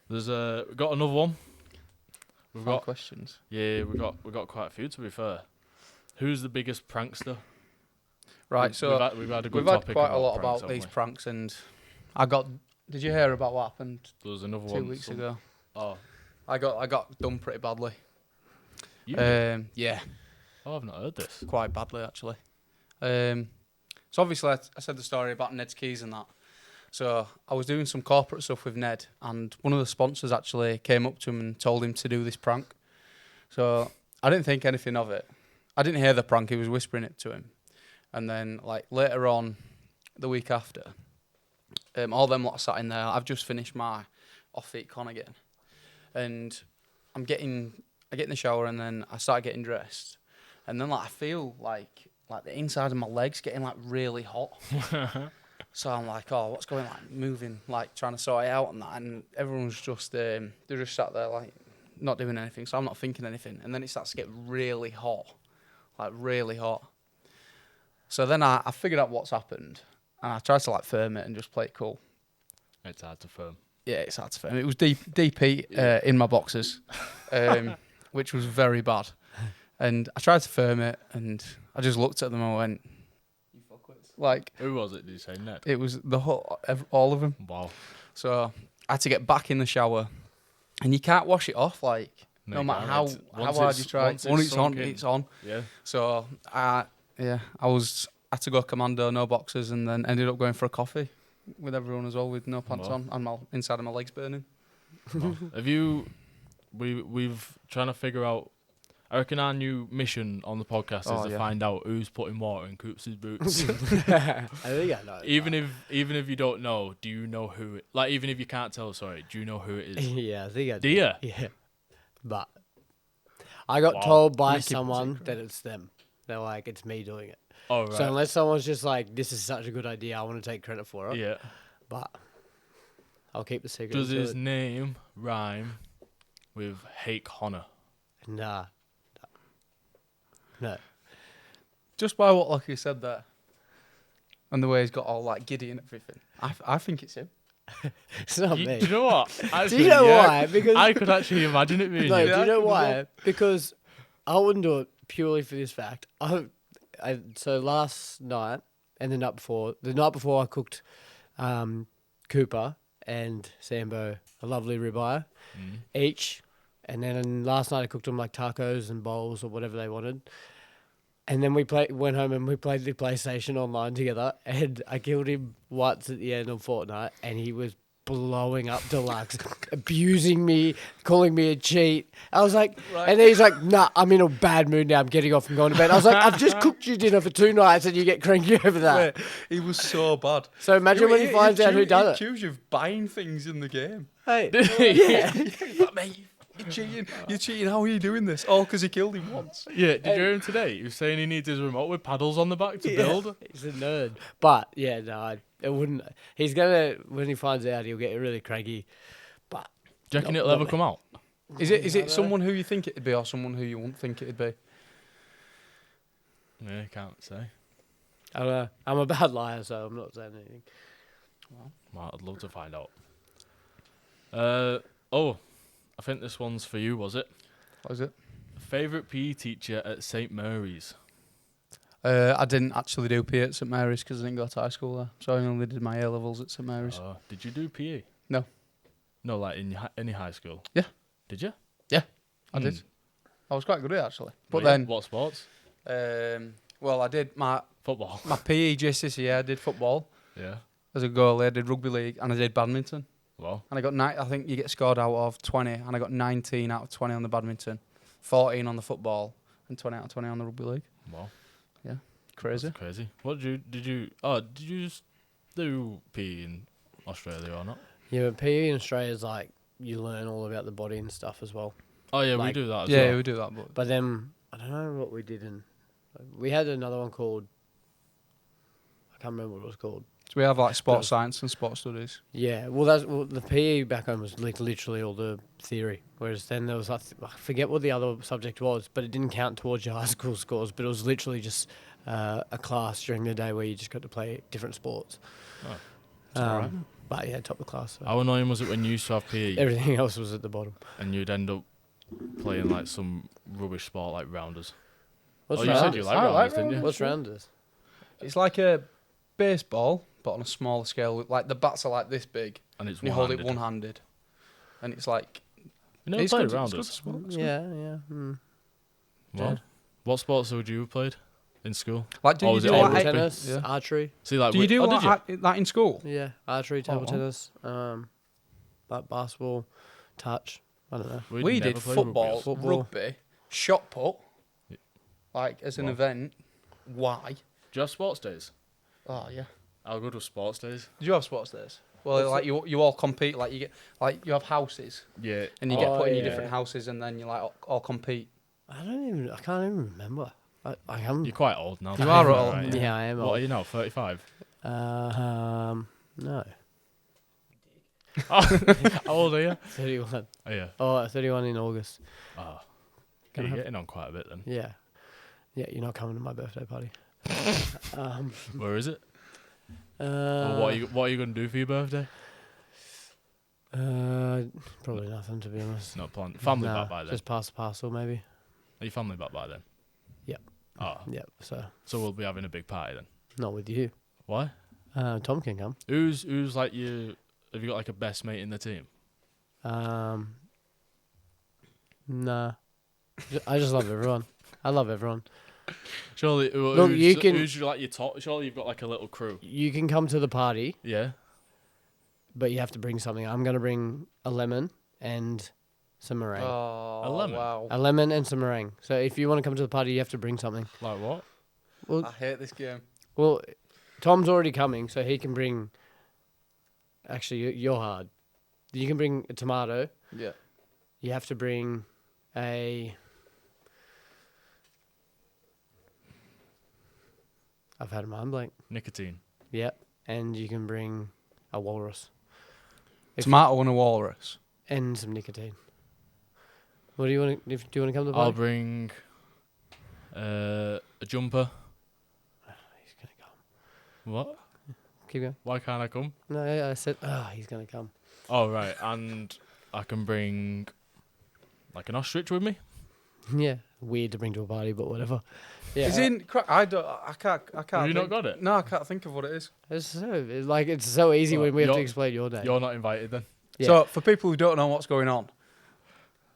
[SPEAKER 2] There's we got another one. We've
[SPEAKER 1] More
[SPEAKER 2] got
[SPEAKER 1] questions.
[SPEAKER 2] Yeah, we got quite a few to be fair. Who's the biggest prankster?
[SPEAKER 1] Right, so
[SPEAKER 2] we've had a good
[SPEAKER 1] we've had
[SPEAKER 2] topic
[SPEAKER 1] quite a
[SPEAKER 2] about
[SPEAKER 1] lot
[SPEAKER 2] pranks,
[SPEAKER 1] about
[SPEAKER 2] haven't
[SPEAKER 1] these
[SPEAKER 2] we?
[SPEAKER 1] pranks, and I got. Did you hear about what happened
[SPEAKER 2] There was another
[SPEAKER 1] 2
[SPEAKER 2] one
[SPEAKER 1] weeks ago?
[SPEAKER 2] Oh,
[SPEAKER 1] I got done pretty badly.
[SPEAKER 2] you did?
[SPEAKER 1] Yeah,
[SPEAKER 2] Oh, I've not heard this.
[SPEAKER 1] quite badly actually. So obviously I said the story about Ned's keys and that. So I was doing some corporate stuff with Ned, and one of the sponsors actually came up to him and told him to do this prank. So I didn't think anything of it. I didn't hear the prank, he was whispering it to him. And then like later on, the week after, all them lot sat in there. I've just finished my off-feet con again. And I get in the shower and then I start getting dressed. And then like I feel like the inside of my legs getting like really hot. So I'm like, oh, what's going like moving, like trying to sort it out and that. And everyone's just they're just sat there like not doing anything. So I'm not thinking anything. And then it starts to get really hot, like really hot. So then I figured out what's happened and I tried to like firm it and just play it cool.
[SPEAKER 2] It's hard to firm.
[SPEAKER 1] Yeah, it's hard to firm. It was DP in my boxers, which was very bad. And I tried to firm it and I just looked at them and went, you fuckwits. Like,
[SPEAKER 2] Who was it? Did you say Ned?
[SPEAKER 1] it was all of them.
[SPEAKER 2] Wow.
[SPEAKER 1] So I had to get back in the shower and you can't wash it off, like,
[SPEAKER 2] No,
[SPEAKER 1] no
[SPEAKER 2] you
[SPEAKER 1] matter
[SPEAKER 2] can't.
[SPEAKER 1] how
[SPEAKER 2] Once
[SPEAKER 1] hard
[SPEAKER 2] it's-
[SPEAKER 1] you try.
[SPEAKER 2] once
[SPEAKER 1] When
[SPEAKER 2] it's
[SPEAKER 1] it's on,
[SPEAKER 2] sunk in.
[SPEAKER 1] it's on.
[SPEAKER 2] Yeah.
[SPEAKER 1] So I had to go commando, no boxers, and then ended up going for a coffee with everyone as well, with no pants
[SPEAKER 2] Wow.
[SPEAKER 1] on and my inside of my legs burning.
[SPEAKER 2] Wow. Have you? We've trying to figure out. I reckon our new mission on the podcast is to find out who's putting water in Coops' boots.
[SPEAKER 3] I think I know.
[SPEAKER 2] even if you don't know, do you know who? Like even if you can't tell, sorry, do you know who it is?
[SPEAKER 3] Yeah, I think I
[SPEAKER 2] Do you?
[SPEAKER 3] Yeah. But I got
[SPEAKER 2] Wow.
[SPEAKER 3] told by
[SPEAKER 1] Let me keep it
[SPEAKER 3] someone
[SPEAKER 1] secret.
[SPEAKER 3] that it's them. They're like, it's me doing it.
[SPEAKER 2] Oh right.
[SPEAKER 3] So unless someone's just like, this is such a good idea, I want to take credit for it.
[SPEAKER 2] Yeah.
[SPEAKER 3] But I'll keep the secret.
[SPEAKER 2] Does
[SPEAKER 3] until
[SPEAKER 2] his name rhyme with Hake Honor?
[SPEAKER 3] Nah. No.
[SPEAKER 1] Just by what Lachie said there, and the way he's got all like giddy and everything, I think it's him.
[SPEAKER 3] It's not
[SPEAKER 2] Do
[SPEAKER 3] me.
[SPEAKER 2] you know what?
[SPEAKER 3] Do
[SPEAKER 2] Actually,
[SPEAKER 3] you know
[SPEAKER 2] yeah,
[SPEAKER 3] why? Because
[SPEAKER 2] I could actually imagine it being
[SPEAKER 3] no,
[SPEAKER 2] you.
[SPEAKER 3] do you know
[SPEAKER 1] Yeah,
[SPEAKER 3] why? Because I wouldn't do it purely for this fact. So last night and the night before I cooked Cooper and Sambo a lovely ribeye each, and then last night I cooked them like tacos and bowls or whatever they wanted. And then went home and we played the PlayStation online together, and I killed him once at the end of Fortnite, and he was blowing up Deluxe, abusing me, calling me a cheat. I was like, and then he's like, nah, I'm in a bad mood now, I'm getting off and going to bed. I was like, I've just cooked you dinner for 2 nights and you get cranky over that.
[SPEAKER 1] He was so bad.
[SPEAKER 3] So imagine when he finds out who done it.
[SPEAKER 1] accused you of buying things in the game.
[SPEAKER 3] Hey,
[SPEAKER 1] Yeah. But mate, you're cheating. You're cheating. How are you doing this? All because he killed him once.
[SPEAKER 2] Yeah, did you hear him today? He was saying he needs his remote with paddles on the back to build.
[SPEAKER 3] he's a nerd. But yeah, no, it wouldn't. He's gonna, when he finds out, he'll get really cranky. But
[SPEAKER 2] Do you reckon
[SPEAKER 3] No,
[SPEAKER 2] it'll
[SPEAKER 3] not
[SPEAKER 2] ever
[SPEAKER 3] me.
[SPEAKER 2] come out?
[SPEAKER 1] Is it someone who you think it'd be or someone who you wouldn't think it'd be?
[SPEAKER 2] Yeah, can't say.
[SPEAKER 3] I don't know. I'm a bad liar, so I'm not saying anything.
[SPEAKER 2] Well, I'd love to find out. I think this one's for you, was it?
[SPEAKER 1] What is it?
[SPEAKER 2] Favourite PE teacher at St Mary's?
[SPEAKER 1] I didn't actually do PE at St Mary's because I didn't go to high school there. So I only did my A-levels at St Mary's.
[SPEAKER 2] Did you do PE?
[SPEAKER 1] No.
[SPEAKER 2] No, like in any high school?
[SPEAKER 1] Yeah.
[SPEAKER 2] Did you?
[SPEAKER 1] I did. I was quite good at it, actually. But
[SPEAKER 2] Really?
[SPEAKER 1] then,
[SPEAKER 2] What sports?
[SPEAKER 1] well, I did my
[SPEAKER 2] Football.
[SPEAKER 1] PE GCSE. I did football
[SPEAKER 2] Yeah.
[SPEAKER 1] as a goalie. I did rugby league and I did badminton.
[SPEAKER 2] Well,
[SPEAKER 1] And I got I think you get scored out of 20, and I got 19 out of 20 on the badminton, 14 on the football, and 20 out of 20 on the rugby league.
[SPEAKER 2] well.
[SPEAKER 1] Crazy.
[SPEAKER 2] That's crazy. What did you just do PE in Australia or not?
[SPEAKER 3] Yeah, but PE in Australia is like you learn all about the body and stuff as well.
[SPEAKER 2] Oh yeah,
[SPEAKER 3] Like-
[SPEAKER 2] we do that as
[SPEAKER 1] Yeah,
[SPEAKER 2] well.
[SPEAKER 1] we do that. But
[SPEAKER 3] But then I don't know what we did in. We had another one called. I can't remember what it was called.
[SPEAKER 1] So we have like sports science and sports studies.
[SPEAKER 3] Yeah, the PE back home was like literally all the theory, whereas then there was I forget what the other subject was, but it didn't count towards your high school scores. But it was literally just a class during the day where you just got to play different sports.
[SPEAKER 2] Oh, that's all right.
[SPEAKER 3] But yeah, top of the class. So.
[SPEAKER 2] How annoying was it when you used to have PE
[SPEAKER 3] Everything else was at the bottom.
[SPEAKER 2] and you'd end up playing like some rubbish sport like rounders?
[SPEAKER 3] What's
[SPEAKER 2] You said you like rounders, didn't you?
[SPEAKER 3] What's rounders?
[SPEAKER 1] It's like a baseball, but on a smaller scale. Like the bats are like this big,
[SPEAKER 2] And it's
[SPEAKER 1] and you hold it
[SPEAKER 2] one-handed.
[SPEAKER 1] one-handed, and it's like
[SPEAKER 2] You never
[SPEAKER 1] it's
[SPEAKER 2] played
[SPEAKER 1] good,
[SPEAKER 2] rounders?
[SPEAKER 1] It's good sport, it's
[SPEAKER 3] Yeah. Mm.
[SPEAKER 2] What? What sports would you have played in school?
[SPEAKER 1] good. Like, do
[SPEAKER 2] Oh,
[SPEAKER 1] you
[SPEAKER 2] was
[SPEAKER 1] do
[SPEAKER 2] it all
[SPEAKER 1] like,
[SPEAKER 2] rugby?
[SPEAKER 3] Tennis,
[SPEAKER 1] Yeah.
[SPEAKER 3] archery.
[SPEAKER 2] See, like,
[SPEAKER 1] do you do
[SPEAKER 2] did you?
[SPEAKER 1] that in school?
[SPEAKER 3] Yeah, archery, table
[SPEAKER 1] Oh.
[SPEAKER 3] tennis, like basketball, touch. I don't know.
[SPEAKER 1] We
[SPEAKER 2] never
[SPEAKER 1] did
[SPEAKER 2] played
[SPEAKER 1] football,
[SPEAKER 2] rugby.
[SPEAKER 1] rugby, shot put, like as an
[SPEAKER 2] Wow.
[SPEAKER 1] event. Why?
[SPEAKER 2] Do you have sports days?
[SPEAKER 1] Oh yeah.
[SPEAKER 2] How good was sports days?
[SPEAKER 1] Did you have sports days? Well, like you all compete. Like you get like you have houses,
[SPEAKER 2] Yeah.
[SPEAKER 1] and you get put in your
[SPEAKER 3] yeah.
[SPEAKER 1] different houses, and then you like all compete.
[SPEAKER 3] I can't even remember. I am.
[SPEAKER 2] You're quite old now.
[SPEAKER 1] You are
[SPEAKER 2] Right,
[SPEAKER 1] old.
[SPEAKER 2] right,
[SPEAKER 3] Yeah, I am.
[SPEAKER 2] What
[SPEAKER 3] Old.
[SPEAKER 2] are you now? 35.
[SPEAKER 3] No.
[SPEAKER 2] How old are you?
[SPEAKER 3] 31.
[SPEAKER 2] Oh, yeah.
[SPEAKER 3] Oh, 31 in August.
[SPEAKER 2] Oh,
[SPEAKER 3] Can I
[SPEAKER 2] you're
[SPEAKER 3] have-
[SPEAKER 2] getting on quite a bit then.
[SPEAKER 3] Yeah. Yeah, you're not coming to my birthday party.
[SPEAKER 2] Where is it? Or
[SPEAKER 3] Uh,
[SPEAKER 2] what are you going to do for your birthday?
[SPEAKER 3] Probably nothing, to be honest.
[SPEAKER 2] Not planned. Family
[SPEAKER 3] Nah,
[SPEAKER 2] back by then.
[SPEAKER 3] Just pass the parcel, maybe.
[SPEAKER 2] Are you family back by then?
[SPEAKER 3] Yep.
[SPEAKER 2] Oh,
[SPEAKER 3] Yep. So
[SPEAKER 2] so we'll be having a big party then.
[SPEAKER 3] not with you.
[SPEAKER 2] Why?
[SPEAKER 3] Tom can come.
[SPEAKER 2] Who's like you? Have you got like a best mate in the team?
[SPEAKER 3] Nah. I just love everyone. I love everyone.
[SPEAKER 2] Surely,
[SPEAKER 3] Look, you can-
[SPEAKER 2] Who's like your top? Surely you've got like a little crew.
[SPEAKER 3] You can come to the party,
[SPEAKER 2] Yeah.
[SPEAKER 3] but you have to bring something. I'm gonna bring a lemon and some meringue.
[SPEAKER 1] Oh,
[SPEAKER 2] A lemon?
[SPEAKER 1] wow.
[SPEAKER 3] A lemon and some meringue. So if you want to come to the party, you have to bring something.
[SPEAKER 2] Like what?
[SPEAKER 3] Well,
[SPEAKER 1] I hate this game.
[SPEAKER 3] well, Tom's already coming, so he can bring. Actually, you're hard. You can bring a tomato.
[SPEAKER 1] Yeah.
[SPEAKER 3] You have to bring a. I've had a mind blank.
[SPEAKER 2] Nicotine.
[SPEAKER 3] Yep, and you can bring a walrus
[SPEAKER 1] Tomato and a walrus.
[SPEAKER 3] and some nicotine. What do you want? Do you want to come to the
[SPEAKER 2] I'll
[SPEAKER 3] party?
[SPEAKER 2] bring a jumper.
[SPEAKER 3] He's gonna come.
[SPEAKER 2] What?
[SPEAKER 3] Keep going.
[SPEAKER 2] Why can't I come?
[SPEAKER 3] No, I said, he's gonna come.
[SPEAKER 2] Oh right, and I can bring like an ostrich with me.
[SPEAKER 3] Yeah, weird to bring to a party, but whatever. Yeah,
[SPEAKER 1] Is in? I don't. I can't.
[SPEAKER 2] Have you not
[SPEAKER 1] think-
[SPEAKER 2] got it?
[SPEAKER 1] No, I can't think of what it is.
[SPEAKER 3] it's so easy
[SPEAKER 2] Well,
[SPEAKER 3] when we have to
[SPEAKER 2] you're-
[SPEAKER 3] explain your day.
[SPEAKER 2] You're not invited then.
[SPEAKER 3] Yeah.
[SPEAKER 1] So for people who don't know what's going on,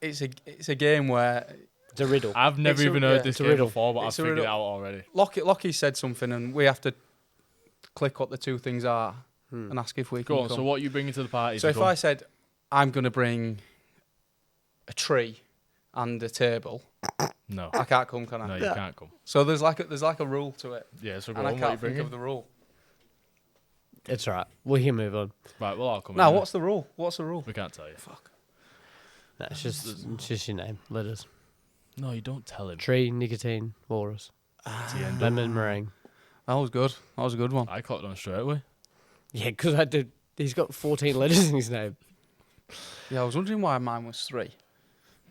[SPEAKER 1] it's a game where
[SPEAKER 3] It's a riddle.
[SPEAKER 2] I've never
[SPEAKER 1] It's a-
[SPEAKER 2] even heard
[SPEAKER 1] yeah,
[SPEAKER 2] this
[SPEAKER 3] it's a
[SPEAKER 2] game
[SPEAKER 3] riddle.
[SPEAKER 2] before, but I've
[SPEAKER 1] It's a
[SPEAKER 2] figured it
[SPEAKER 1] riddle.
[SPEAKER 2] out already.
[SPEAKER 1] Lachie said something, and we have to click what the two things are and ask if we can
[SPEAKER 2] Go on.
[SPEAKER 1] come.
[SPEAKER 2] So what are you bringing to the party?
[SPEAKER 1] So
[SPEAKER 2] to
[SPEAKER 1] if
[SPEAKER 2] come?
[SPEAKER 1] I said I'm going to bring a tree and a table,
[SPEAKER 2] no,
[SPEAKER 1] I can't come, can I?
[SPEAKER 2] no, you can't come.
[SPEAKER 1] So there's like a rule to it,
[SPEAKER 2] Yeah, so go
[SPEAKER 1] and I
[SPEAKER 2] on. What are you
[SPEAKER 1] can't think
[SPEAKER 2] bringing?
[SPEAKER 1] of the rule.
[SPEAKER 3] It's alright. We can move on.
[SPEAKER 2] Right, well I'll come.
[SPEAKER 1] Now,
[SPEAKER 2] anyway.
[SPEAKER 1] what's the rule? What's the rule?
[SPEAKER 2] We can't tell you.
[SPEAKER 1] Fuck.
[SPEAKER 3] No, it's just your name. Letters.
[SPEAKER 2] No, you don't tell him.
[SPEAKER 3] Tree, nicotine, walrus,
[SPEAKER 2] TN.
[SPEAKER 3] lemon, meringue.
[SPEAKER 1] That was good. That was a good one.
[SPEAKER 2] I clocked on straight away.
[SPEAKER 3] Yeah, because I did. He's got 14 letters in his name.
[SPEAKER 1] Yeah, I was wondering why mine was 3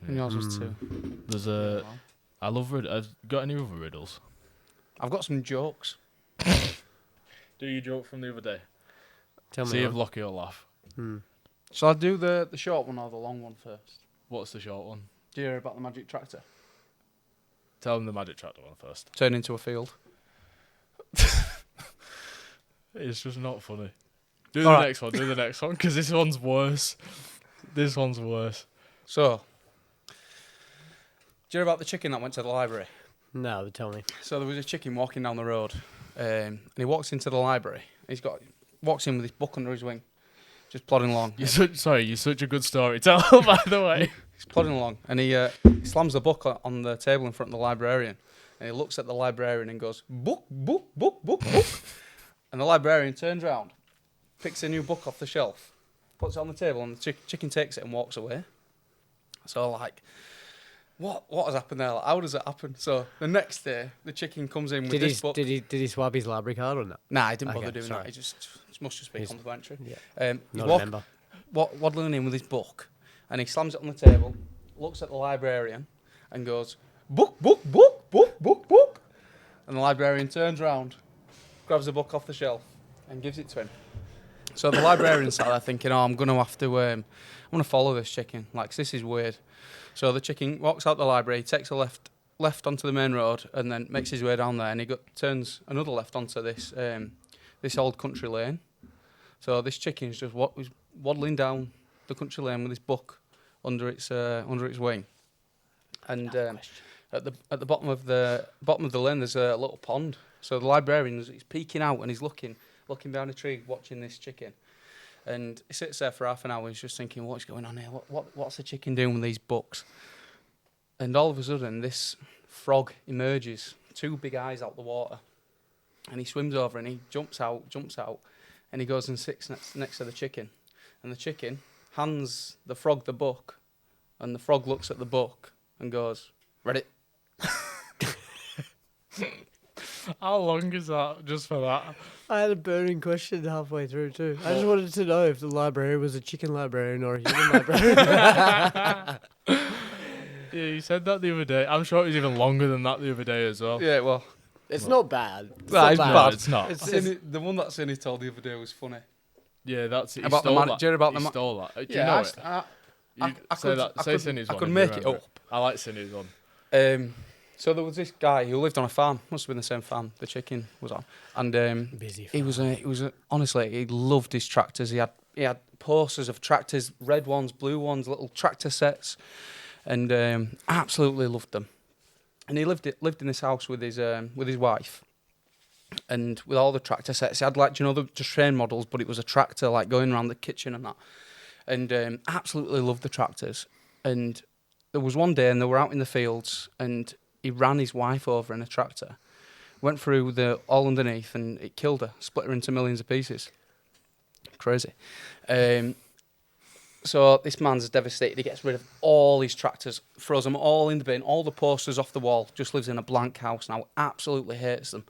[SPEAKER 1] and yours was 2.
[SPEAKER 2] There's a. I love riddles. Have you got any other riddles?
[SPEAKER 1] I've got some jokes.
[SPEAKER 2] Do your joke from the other day.
[SPEAKER 3] Tell
[SPEAKER 2] See
[SPEAKER 3] me.
[SPEAKER 2] if Lockie will laugh.
[SPEAKER 1] So I'll do the short one or the long one first.
[SPEAKER 2] What's the short one?
[SPEAKER 1] Do you hear about the magic tractor?
[SPEAKER 2] Tell him the magic tractor one first.
[SPEAKER 1] Turn into a field.
[SPEAKER 2] It's just not funny. Do
[SPEAKER 1] All
[SPEAKER 2] the
[SPEAKER 1] right.
[SPEAKER 2] next one. Do the next one because this one's worse. This one's worse.
[SPEAKER 1] So, do you hear about the chicken that went to the library?
[SPEAKER 3] No, tell me.
[SPEAKER 1] So there was a chicken walking down the road, and he walks into the library. Walks in with his book under his wing, just plodding along.
[SPEAKER 2] You're such a good storyteller, by the way.
[SPEAKER 1] He's plodding along, and he slams the book on the table in front of the librarian, and he looks at the librarian and goes, "Book, book, book, book, book." And the librarian turns around, picks a new book off the shelf, puts it on the table, and the chicken takes it and walks away. So, like, what has happened there? Like, how does it happen? So the next day, the chicken comes in with
[SPEAKER 3] Did
[SPEAKER 1] this book.
[SPEAKER 3] he swipe his library card or not?
[SPEAKER 1] Nah, I didn't bother
[SPEAKER 3] Okay,
[SPEAKER 1] doing
[SPEAKER 3] sorry.
[SPEAKER 1] that. It must just be complimentary.
[SPEAKER 3] Yeah.
[SPEAKER 1] He's
[SPEAKER 3] Not a member.
[SPEAKER 1] waddling in with his book, and he slams it on the table, looks at the librarian, and goes, book, book, book, book, book, book. And the librarian turns round, grabs the book off the shelf, and gives it to him. So the librarian sat there thinking, oh, I'm going to have to, I'm going to follow this chicken. Like, this is weird. So the chicken walks out the library, takes a left onto the main road, and then makes his way down there, and he turns another left onto this old country lane. So this chicken's just was waddling down the country lane with his book under its wing. And at the bottom of the lane, there's a little pond. So the librarian is peeking out, and he's looking down a tree, watching this chicken. And he sits there for half an hour. He's just thinking, what's going on here? What's the chicken doing with these books? And all of a sudden, this frog emerges, 2 big eyes out the water, and he swims over and he jumps out, and he goes and sits next to the chicken. And the chicken hands the frog the book, and the frog looks at the book and goes, "Read it."
[SPEAKER 2] How long is that just for that?
[SPEAKER 3] I had a burning question halfway through too. I just wanted to know if the librarian was a chicken librarian or a human librarian.
[SPEAKER 2] Yeah, you said that the other day. I'm sure it was even longer than that the other day as well.
[SPEAKER 1] Yeah, well,
[SPEAKER 3] It's not bad. It's
[SPEAKER 1] Nah,
[SPEAKER 3] not
[SPEAKER 1] it's
[SPEAKER 3] bad.
[SPEAKER 1] bad.
[SPEAKER 2] No, it's not.
[SPEAKER 1] the one that Cindy told the other day was funny.
[SPEAKER 2] Yeah, that's it. He
[SPEAKER 1] About the
[SPEAKER 2] stole
[SPEAKER 1] manager,
[SPEAKER 2] that.
[SPEAKER 1] about the
[SPEAKER 2] He
[SPEAKER 1] ma-
[SPEAKER 2] stole that. Do you
[SPEAKER 1] Yeah,
[SPEAKER 2] know it?
[SPEAKER 1] I
[SPEAKER 2] You say
[SPEAKER 1] could-
[SPEAKER 2] that.
[SPEAKER 1] I
[SPEAKER 2] Say
[SPEAKER 1] could-
[SPEAKER 2] Cindy's
[SPEAKER 1] I
[SPEAKER 2] one.
[SPEAKER 1] could
[SPEAKER 2] if you
[SPEAKER 1] make it
[SPEAKER 2] remember
[SPEAKER 1] up.
[SPEAKER 2] I like Cindy's one.
[SPEAKER 1] So there was this guy who lived on a farm. Must have been the same farm the chicken was on. And
[SPEAKER 3] Busy.
[SPEAKER 1] he was honestly, he loved his tractors. He had posters of tractors, red ones, blue ones, little tractor sets, and absolutely loved them. And he lived in this house with his wife, and with all the tractor sets. He had the just train models, but it was a tractor like going around the kitchen and that. And absolutely loved the tractors. And there was one day, and they were out in the fields, and he ran his wife over in a tractor, went through all underneath, and it killed her, split her into millions of pieces. Crazy. So this man's devastated. He gets rid of all his tractors, throws them all in the bin, all the posters off the wall, just lives in a blank house now, absolutely hates them.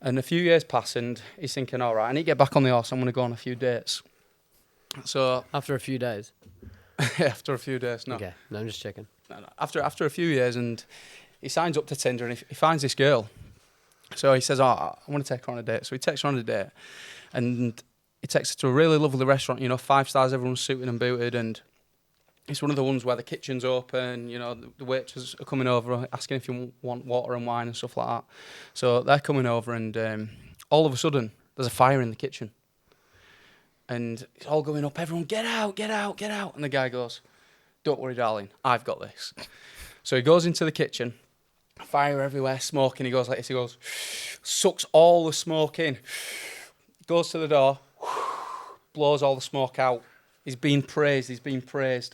[SPEAKER 1] And a few years pass, and he's thinking, all right, I need to get back on the horse, I'm going to go on a few dates. So
[SPEAKER 3] After a few days.
[SPEAKER 1] after a few days, no.
[SPEAKER 3] Okay. No, I'm just checking.
[SPEAKER 1] No. After a few years, and he signs up to Tinder, and he finds this girl. So he says, I want to take her on a date. So he takes her on a date, and he takes her to a really lovely restaurant, 5 stars, everyone's suited and booted, and it's one of the ones where the kitchen's open, the waiters are coming over, asking if you want water and wine and stuff like that. So they're coming over, and all of a sudden, there's a fire in the kitchen. And it's all going up, everyone, get out, get out, get out. And the guy goes, don't worry, darling, I've got this. So he goes into the kitchen, fire everywhere, smoking. He goes like this, he goes, sucks all the smoke in, goes to the door, blows all the smoke out. He's been praised.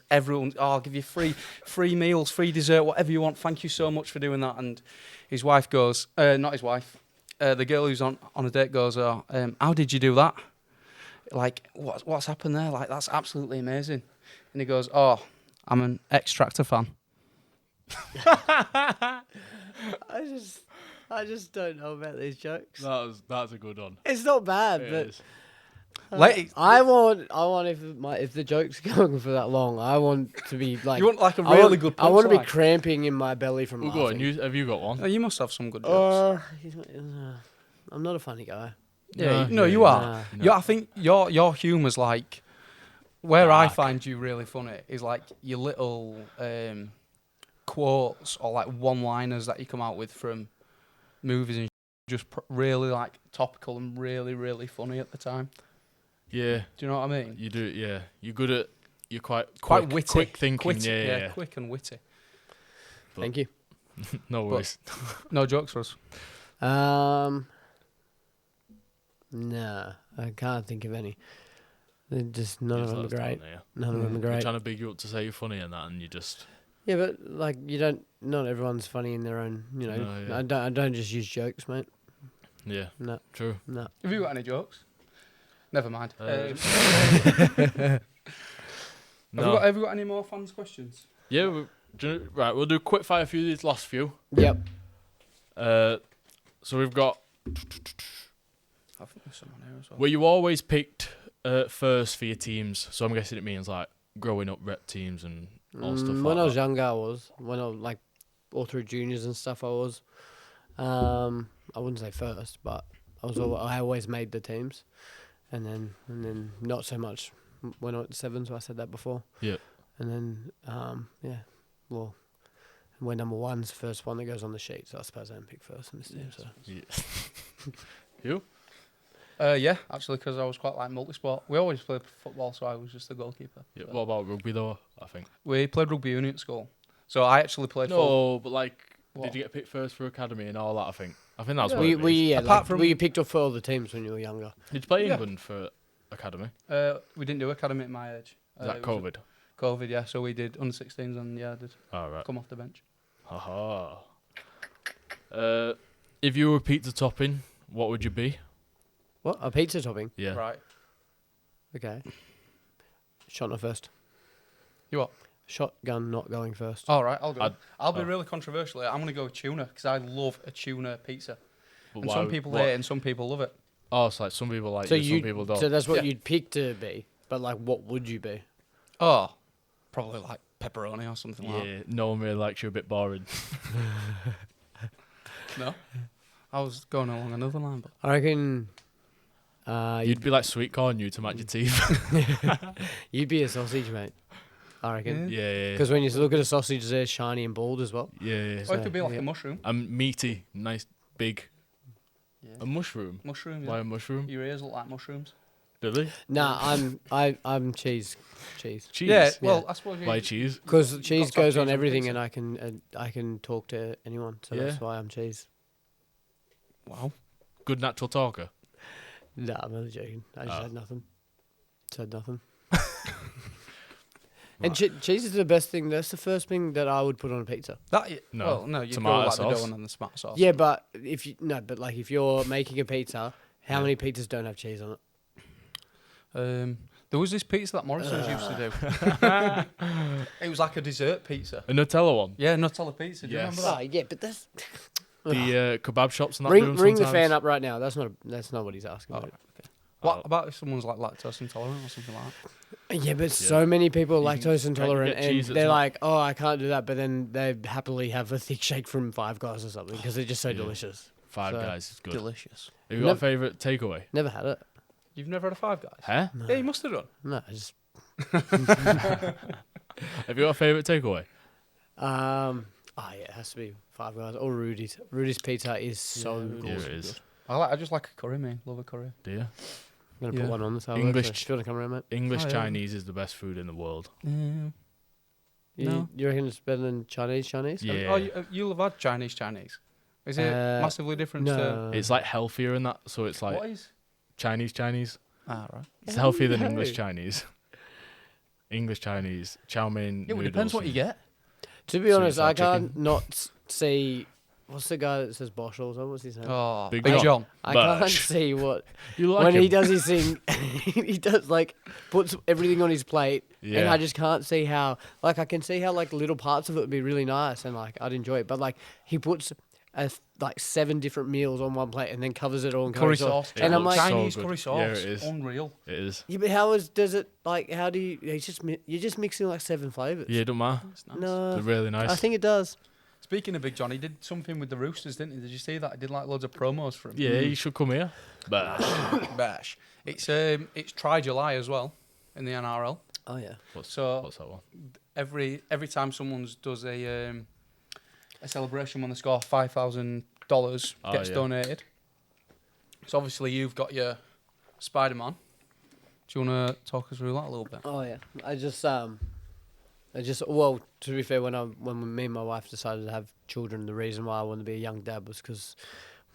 [SPEAKER 1] Everyone, I'll give you free meals, free dessert, whatever you want. Thank you so much for doing that. And his wife goes, not his wife, the girl who's on a date goes, how did you do that? Like, what's happened there? Like, that's absolutely amazing. And he goes, I'm an ex-Tractor fan.
[SPEAKER 3] I just don't know about these jokes.
[SPEAKER 2] That's a good one.
[SPEAKER 3] It's not bad,
[SPEAKER 2] It
[SPEAKER 3] but
[SPEAKER 2] is.
[SPEAKER 3] I want if the joke's going for that long, I want to be like
[SPEAKER 1] You want like a really good
[SPEAKER 3] I want to be
[SPEAKER 1] punchline.
[SPEAKER 3] cramping in my belly from
[SPEAKER 2] Well, go on.
[SPEAKER 3] laughing.
[SPEAKER 2] Have you got one?
[SPEAKER 1] Oh, you must have some good jokes.
[SPEAKER 3] I'm not a funny guy.
[SPEAKER 1] You are.
[SPEAKER 3] Nah.
[SPEAKER 1] I think your humour's like where I
[SPEAKER 2] Dark.
[SPEAKER 1] find you really funny is like your little quotes or like one-liners that you come out with from movies and just really like topical and really really funny at the time.
[SPEAKER 2] Yeah.
[SPEAKER 1] Do you know what I mean?
[SPEAKER 2] You do. Yeah. You're good at. You're quite
[SPEAKER 1] Quite witty,
[SPEAKER 2] quick thinking.
[SPEAKER 1] Witty,
[SPEAKER 2] Yeah.
[SPEAKER 1] quick and witty.
[SPEAKER 2] But-
[SPEAKER 3] Thank you.
[SPEAKER 2] No worries.
[SPEAKER 1] No jokes for us.
[SPEAKER 3] Nah, I can't think of any. They're just none of
[SPEAKER 2] Just
[SPEAKER 3] them are
[SPEAKER 2] let us down
[SPEAKER 3] great.
[SPEAKER 2] there.
[SPEAKER 3] None of them are
[SPEAKER 2] We're
[SPEAKER 3] great.
[SPEAKER 2] trying to big you up to say you're funny and that, and you just.
[SPEAKER 3] Yeah, but like you don't. Not everyone's funny in their own.
[SPEAKER 2] No, yeah.
[SPEAKER 3] I don't just use jokes, mate.
[SPEAKER 2] Yeah.
[SPEAKER 3] No,
[SPEAKER 2] True.
[SPEAKER 3] no.
[SPEAKER 1] Have you got any jokes? Never mind.
[SPEAKER 2] No.
[SPEAKER 1] Have you got any more fans' questions?
[SPEAKER 2] Yeah. Right, we'll do quick fire for these last few.
[SPEAKER 3] Yep.
[SPEAKER 2] So we've got.
[SPEAKER 1] I think there's someone here as well.
[SPEAKER 2] Were you always picked first for your teams? So I'm guessing it means like growing up rep teams and all stuff like
[SPEAKER 3] When I was
[SPEAKER 2] that.
[SPEAKER 3] younger, I was. When I was like all through juniors and stuff, I was. I wouldn't say first, but I always made the teams, and then not so much when I went to sevens. So I said that before.
[SPEAKER 2] Yeah.
[SPEAKER 3] And then well, we're number one's the first one that goes on the sheet, so I suppose I didn't pick first in this team. So.
[SPEAKER 2] Yeah. You?
[SPEAKER 1] Yeah, actually, because I was quite like multi-sport. We always played football, so I was just the goalkeeper.
[SPEAKER 2] Yeah.
[SPEAKER 1] So.
[SPEAKER 2] What about rugby though? I think.
[SPEAKER 1] We played rugby union at school, so I actually played.
[SPEAKER 2] No, but like,
[SPEAKER 1] What?
[SPEAKER 2] did you get picked first for academy and all that? I think that's
[SPEAKER 3] Yeah,
[SPEAKER 2] what it is.
[SPEAKER 1] Apart from-
[SPEAKER 3] were you picked up for all the teams when you were younger?
[SPEAKER 2] Did you play
[SPEAKER 1] Yeah.
[SPEAKER 2] England for academy?
[SPEAKER 1] We didn't do academy at my age.
[SPEAKER 2] Is that
[SPEAKER 1] it was
[SPEAKER 2] COVID?
[SPEAKER 1] COVID, yeah. So we did under 16s, and I did
[SPEAKER 2] All right.
[SPEAKER 1] come off the bench.
[SPEAKER 2] Haha. If you were pizza topping, what would you be?
[SPEAKER 3] What, a pizza topping?
[SPEAKER 2] Yeah.
[SPEAKER 1] Right.
[SPEAKER 3] Okay. Shotgun first.
[SPEAKER 1] You what?
[SPEAKER 3] Shotgun not going first.
[SPEAKER 1] All right, I'll go. I'll be
[SPEAKER 2] oh.
[SPEAKER 1] really controversial here. I'm going to go with tuna because I love a tuna pizza.
[SPEAKER 2] But
[SPEAKER 1] And
[SPEAKER 2] why
[SPEAKER 1] some
[SPEAKER 2] would-
[SPEAKER 1] people
[SPEAKER 2] what-
[SPEAKER 1] hate it and some people love it.
[SPEAKER 2] Oh, it's like some people like
[SPEAKER 3] So
[SPEAKER 2] it, some people don't.
[SPEAKER 3] So that's what
[SPEAKER 1] Yeah.
[SPEAKER 3] you'd pick to be, but like, what would you be?
[SPEAKER 1] Oh, probably like pepperoni or something like
[SPEAKER 2] yeah, no one really likes you. A bit boring.
[SPEAKER 1] that. No? I was going along another line, but
[SPEAKER 3] I reckon.
[SPEAKER 2] You'd be like sweet corn, you to match your teeth.
[SPEAKER 3] You'd be a sausage, mate. I reckon.
[SPEAKER 2] yeah, yeah,
[SPEAKER 3] Because when you look at a sausage, they're shiny and bald as well.
[SPEAKER 2] yeah.
[SPEAKER 1] or it
[SPEAKER 3] So,
[SPEAKER 1] could be like
[SPEAKER 3] yeah.
[SPEAKER 1] a mushroom.
[SPEAKER 2] Meaty, nice, big.
[SPEAKER 1] Yeah.
[SPEAKER 2] A mushroom.
[SPEAKER 1] Mushroom, yeah.
[SPEAKER 2] Why a mushroom?
[SPEAKER 1] Your ears look like mushrooms.
[SPEAKER 2] Really?
[SPEAKER 3] Nah, I'm cheese.
[SPEAKER 2] Cheese.
[SPEAKER 1] Yeah, well, I suppose you...
[SPEAKER 2] Why cheese?
[SPEAKER 3] Because
[SPEAKER 1] You've
[SPEAKER 3] cheese
[SPEAKER 1] got to have
[SPEAKER 3] goes on
[SPEAKER 1] cheese on
[SPEAKER 3] everything,
[SPEAKER 1] pizza.
[SPEAKER 3] and I can talk to anyone, so
[SPEAKER 2] Yeah.
[SPEAKER 3] that's why I'm cheese.
[SPEAKER 1] Wow.
[SPEAKER 2] Good natural talker.
[SPEAKER 3] Nah, I'm only joking. I just
[SPEAKER 2] Oh.
[SPEAKER 3] had nothing. Said nothing. And cheese is the best thing. That's the first thing that I would put on a pizza.
[SPEAKER 2] No.
[SPEAKER 1] Well, no, you go
[SPEAKER 2] Tomato
[SPEAKER 1] like
[SPEAKER 2] sauce.
[SPEAKER 1] the dough and then the tomato sauce.
[SPEAKER 3] Yeah, but if you're making a pizza, how many pizzas don't have cheese on it?
[SPEAKER 1] There was this pizza that Morrison's used to do. It was like a dessert pizza.
[SPEAKER 2] A Nutella one.
[SPEAKER 1] Yeah, Nutella pizza. Do you
[SPEAKER 2] Yes.
[SPEAKER 1] remember
[SPEAKER 3] Oh
[SPEAKER 1] that?
[SPEAKER 3] yeah, but that's
[SPEAKER 2] The kebab shops and that. do 'em
[SPEAKER 3] ring the
[SPEAKER 2] sometimes.
[SPEAKER 3] fan up right now. That's not what he's asking.
[SPEAKER 1] Oh,
[SPEAKER 3] about.
[SPEAKER 1] okay. What about if someone's like lactose intolerant or something like that?
[SPEAKER 3] Yeah, but so many people are
[SPEAKER 2] You can-
[SPEAKER 3] lactose
[SPEAKER 2] can't you
[SPEAKER 3] intolerant,
[SPEAKER 2] get
[SPEAKER 3] and
[SPEAKER 2] cheese that's
[SPEAKER 3] they're
[SPEAKER 2] not-
[SPEAKER 3] like, "Oh, I can't do that," but then they happily have a thick shake from Five Guys or something because they're just so
[SPEAKER 2] Yeah.
[SPEAKER 3] delicious.
[SPEAKER 2] Five
[SPEAKER 3] So-
[SPEAKER 2] Guys is good.
[SPEAKER 1] Delicious.
[SPEAKER 2] Have you got a favourite takeaway?
[SPEAKER 3] Never had it.
[SPEAKER 1] You've never had a Five Guys?
[SPEAKER 2] Huh?
[SPEAKER 3] No,
[SPEAKER 1] Yeah, you must have done.
[SPEAKER 3] no, I just
[SPEAKER 2] Have you got a favourite takeaway?
[SPEAKER 3] yeah, it has to be Five Guys or Rudy's. Rudy's pizza is so
[SPEAKER 1] Yeah,
[SPEAKER 3] good.
[SPEAKER 2] Yeah,
[SPEAKER 1] Rudy's
[SPEAKER 2] it
[SPEAKER 1] is
[SPEAKER 2] is.
[SPEAKER 1] I just like a curry, man. Love a curry.
[SPEAKER 2] Do you?
[SPEAKER 3] I'm gonna
[SPEAKER 1] Yeah.
[SPEAKER 3] put one on the side.
[SPEAKER 2] English
[SPEAKER 3] So if you want to come around, mate?
[SPEAKER 2] English
[SPEAKER 1] Oh, yeah.
[SPEAKER 2] Chinese is the best food in the world.
[SPEAKER 1] Yeah.
[SPEAKER 3] You,
[SPEAKER 1] No.
[SPEAKER 3] you reckon it's better than Chinese?
[SPEAKER 2] Yeah.
[SPEAKER 1] Oh, you'll have had Chinese. Is it massively different
[SPEAKER 3] No.
[SPEAKER 2] It's like healthier in that, so it's
[SPEAKER 1] to...
[SPEAKER 2] like
[SPEAKER 1] What is?
[SPEAKER 2] Chinese.
[SPEAKER 1] Ah, right.
[SPEAKER 2] It's
[SPEAKER 3] Yeah,
[SPEAKER 2] healthier than
[SPEAKER 3] no.
[SPEAKER 2] English Chinese. English Chinese, chow mein.
[SPEAKER 1] Yeah, well, it depends what you get.
[SPEAKER 3] To be
[SPEAKER 2] So
[SPEAKER 3] honest,
[SPEAKER 2] it's
[SPEAKER 3] I
[SPEAKER 2] like
[SPEAKER 3] can't
[SPEAKER 2] chicken?
[SPEAKER 3] not see. What's the guy that says Bosch or something? What's his name?
[SPEAKER 1] Oh,
[SPEAKER 2] Big
[SPEAKER 1] Big
[SPEAKER 2] John.
[SPEAKER 1] John.
[SPEAKER 3] I can't
[SPEAKER 2] Bosch.
[SPEAKER 3] see what
[SPEAKER 2] You like
[SPEAKER 3] when
[SPEAKER 2] him?
[SPEAKER 3] he does his thing. He does like puts everything on his plate, and
[SPEAKER 2] Yeah.
[SPEAKER 3] I just can't see how. Like I can see how like little parts of it would be really nice, and like I'd enjoy it. But like he puts like 7 different meals on one plate and then covers it all in
[SPEAKER 1] Curry sauce.
[SPEAKER 3] And I'm like,
[SPEAKER 2] so
[SPEAKER 1] Chinese
[SPEAKER 2] good.
[SPEAKER 1] curry sauce.
[SPEAKER 2] Yeah, it is.
[SPEAKER 1] Unreal.
[SPEAKER 2] It is.
[SPEAKER 3] yeah, but does it like? How do you? It's just you're just mixing like 7 flavors.
[SPEAKER 2] Yeah, don't matter.
[SPEAKER 1] It's nice.
[SPEAKER 3] No,
[SPEAKER 2] They're really nice.
[SPEAKER 3] I think it does.
[SPEAKER 1] Speaking of Big John, he did something with the Roosters, didn't he? Did you see that? He did like loads of promos for him.
[SPEAKER 2] Yeah, you should come here. But
[SPEAKER 1] Bash. It's Try July as well in the NRL.
[SPEAKER 3] Oh yeah.
[SPEAKER 1] So
[SPEAKER 2] what's that one?
[SPEAKER 1] every time someone does a celebration when they score $5,000 gets
[SPEAKER 2] yeah.
[SPEAKER 1] donated. So obviously you've got your Spider-Man. Do you want to talk us through that a little bit?
[SPEAKER 3] Oh yeah. Well, to be fair, when me and my wife decided to have children, the reason why I wanted to be a young dad was because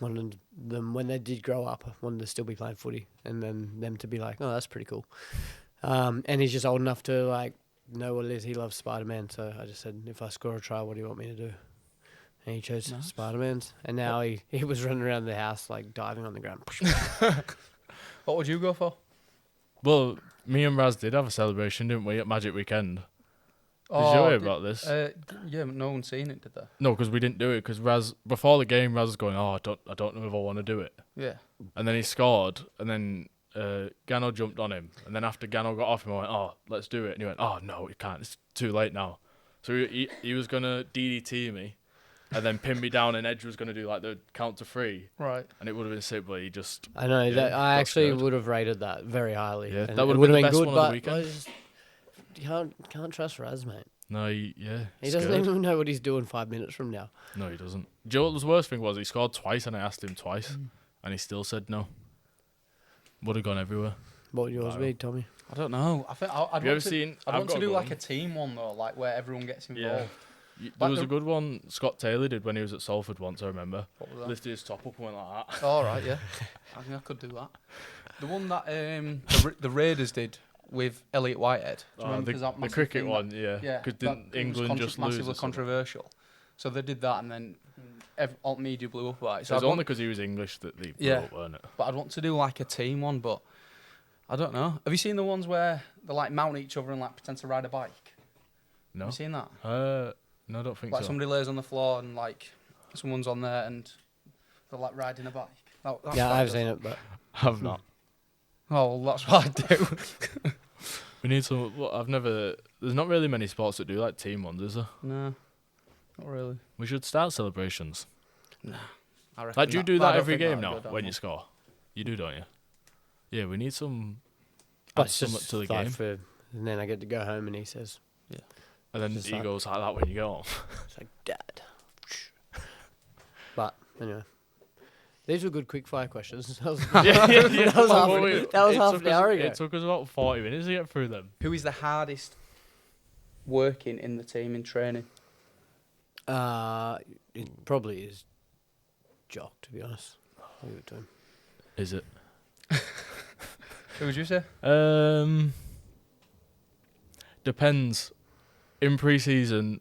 [SPEAKER 3] one of them, when they did grow up, I wanted to still be playing footy, and then them to be like, oh, that's pretty cool. And he's just old enough to like know what it is. He loves Spider-Man, so I just said, if I score a try, what do you want me to do? And he chose
[SPEAKER 1] Nice.
[SPEAKER 3] Spider-Man's, and now he was running around the house like diving on the ground.
[SPEAKER 1] What would you go for?
[SPEAKER 2] Well, me and Raz did have a celebration, didn't we, at Magic Weekend? Did you hear about this?
[SPEAKER 1] Yeah, but no one's seen it, did they?
[SPEAKER 2] No, because we didn't do it. Because Raz, before the game, Raz was going, "Oh, I don't know if I want to do it."
[SPEAKER 1] Yeah.
[SPEAKER 2] And then he scored, and then Gano jumped on him, and then after Gano got off him, I went, "Oh, let's do it." And he went, "Oh no, you can't. It's too late now." So he was gonna DDT me, and then pin me down, and Edge was gonna do like the count to 3,
[SPEAKER 1] Right.
[SPEAKER 2] and it would have been sick, but he just.
[SPEAKER 3] I know
[SPEAKER 2] Yeah,
[SPEAKER 3] that I
[SPEAKER 2] got
[SPEAKER 3] actually
[SPEAKER 2] scared.
[SPEAKER 3] would have rated that very highly.
[SPEAKER 2] Yeah,
[SPEAKER 3] and
[SPEAKER 2] that
[SPEAKER 3] it
[SPEAKER 2] would have been the
[SPEAKER 3] been
[SPEAKER 2] best
[SPEAKER 3] good,
[SPEAKER 2] one of the
[SPEAKER 3] but
[SPEAKER 2] weekend.
[SPEAKER 3] I just, you can't trust Raz, mate.
[SPEAKER 2] No, yeah.
[SPEAKER 3] He doesn't
[SPEAKER 2] scared.
[SPEAKER 3] even know what he's doing 5 minutes from now.
[SPEAKER 2] No, he doesn't. Do you know what the worst thing was? He scored twice, and I asked him twice, and he still said no. Would have gone everywhere.
[SPEAKER 3] What would yours
[SPEAKER 2] Viral.
[SPEAKER 3] be, Tommy?
[SPEAKER 1] I don't know. I think I'd
[SPEAKER 2] Have you
[SPEAKER 1] want
[SPEAKER 2] ever
[SPEAKER 1] to,
[SPEAKER 2] seen?
[SPEAKER 1] I'd
[SPEAKER 2] I've
[SPEAKER 1] want to
[SPEAKER 2] got
[SPEAKER 1] do
[SPEAKER 2] a
[SPEAKER 1] like
[SPEAKER 2] good
[SPEAKER 1] a team one though, like where everyone gets involved.
[SPEAKER 2] There
[SPEAKER 1] Like
[SPEAKER 2] was
[SPEAKER 1] the-
[SPEAKER 2] a good one Scott Taylor did when he was at Salford once, I remember.
[SPEAKER 1] What was that?
[SPEAKER 2] Lifted his top up and went like that.
[SPEAKER 1] All right, yeah. I think I could do that. The one that the Raiders did with Elliot Whitehead. Do you remember? 'Cause that
[SPEAKER 2] the
[SPEAKER 1] massive
[SPEAKER 2] cricket
[SPEAKER 1] thing
[SPEAKER 2] one, yeah.
[SPEAKER 1] Yeah,
[SPEAKER 2] Because
[SPEAKER 1] that-
[SPEAKER 2] didn't
[SPEAKER 1] it was
[SPEAKER 2] England just lose?
[SPEAKER 1] massively
[SPEAKER 2] or something?
[SPEAKER 1] controversial. So they did that, and then alt media blew up about it.
[SPEAKER 2] So
[SPEAKER 1] So
[SPEAKER 2] it was
[SPEAKER 1] I'd
[SPEAKER 2] only
[SPEAKER 1] want,
[SPEAKER 2] because he was English that they blew
[SPEAKER 1] Yeah.
[SPEAKER 2] up, weren't it?
[SPEAKER 1] but I'd want to do like a team one, but I don't know. Have you seen the ones where they like mount each other and like pretend to ride a bike?
[SPEAKER 2] No.
[SPEAKER 1] Have you seen that?
[SPEAKER 2] No, I don't think
[SPEAKER 1] Like
[SPEAKER 2] so.
[SPEAKER 1] somebody lays on the floor and like someone's on there and they're like riding a bike. That's
[SPEAKER 3] Yeah,
[SPEAKER 1] what I
[SPEAKER 3] I've
[SPEAKER 1] do.
[SPEAKER 3] seen it, but
[SPEAKER 2] I've not.
[SPEAKER 1] Oh, well, that's what I do.
[SPEAKER 2] We need some. Well, I've never. There's not really many sports that do like team ones, is there?
[SPEAKER 1] No, not really.
[SPEAKER 2] We should start celebrations.
[SPEAKER 1] I reckon
[SPEAKER 2] Like, do you do
[SPEAKER 1] I
[SPEAKER 2] that
[SPEAKER 1] don't
[SPEAKER 2] every
[SPEAKER 1] think
[SPEAKER 2] game
[SPEAKER 1] that'd
[SPEAKER 2] now
[SPEAKER 1] go down
[SPEAKER 2] when you
[SPEAKER 1] well.
[SPEAKER 2] score? You do, don't you? Yeah, we need some.
[SPEAKER 3] but
[SPEAKER 2] Add
[SPEAKER 3] it's
[SPEAKER 2] something
[SPEAKER 3] just
[SPEAKER 2] to the
[SPEAKER 3] like
[SPEAKER 2] game,
[SPEAKER 3] for, and then I get to go home and he says,
[SPEAKER 2] and then
[SPEAKER 3] just
[SPEAKER 2] he
[SPEAKER 3] like-
[SPEAKER 2] goes like that when you go home.
[SPEAKER 3] "It's like Dad." But anyway, these were good quickfire questions. That was, that was half, that was half an hour ago.
[SPEAKER 2] It took us about 40 minutes to get through them.
[SPEAKER 1] Who is the hardest working in the team in training?
[SPEAKER 3] It probably is Jock, to be honest. I'll give it to him.
[SPEAKER 2] Is it?
[SPEAKER 1] Who would you say?
[SPEAKER 2] Depends. In pre-season,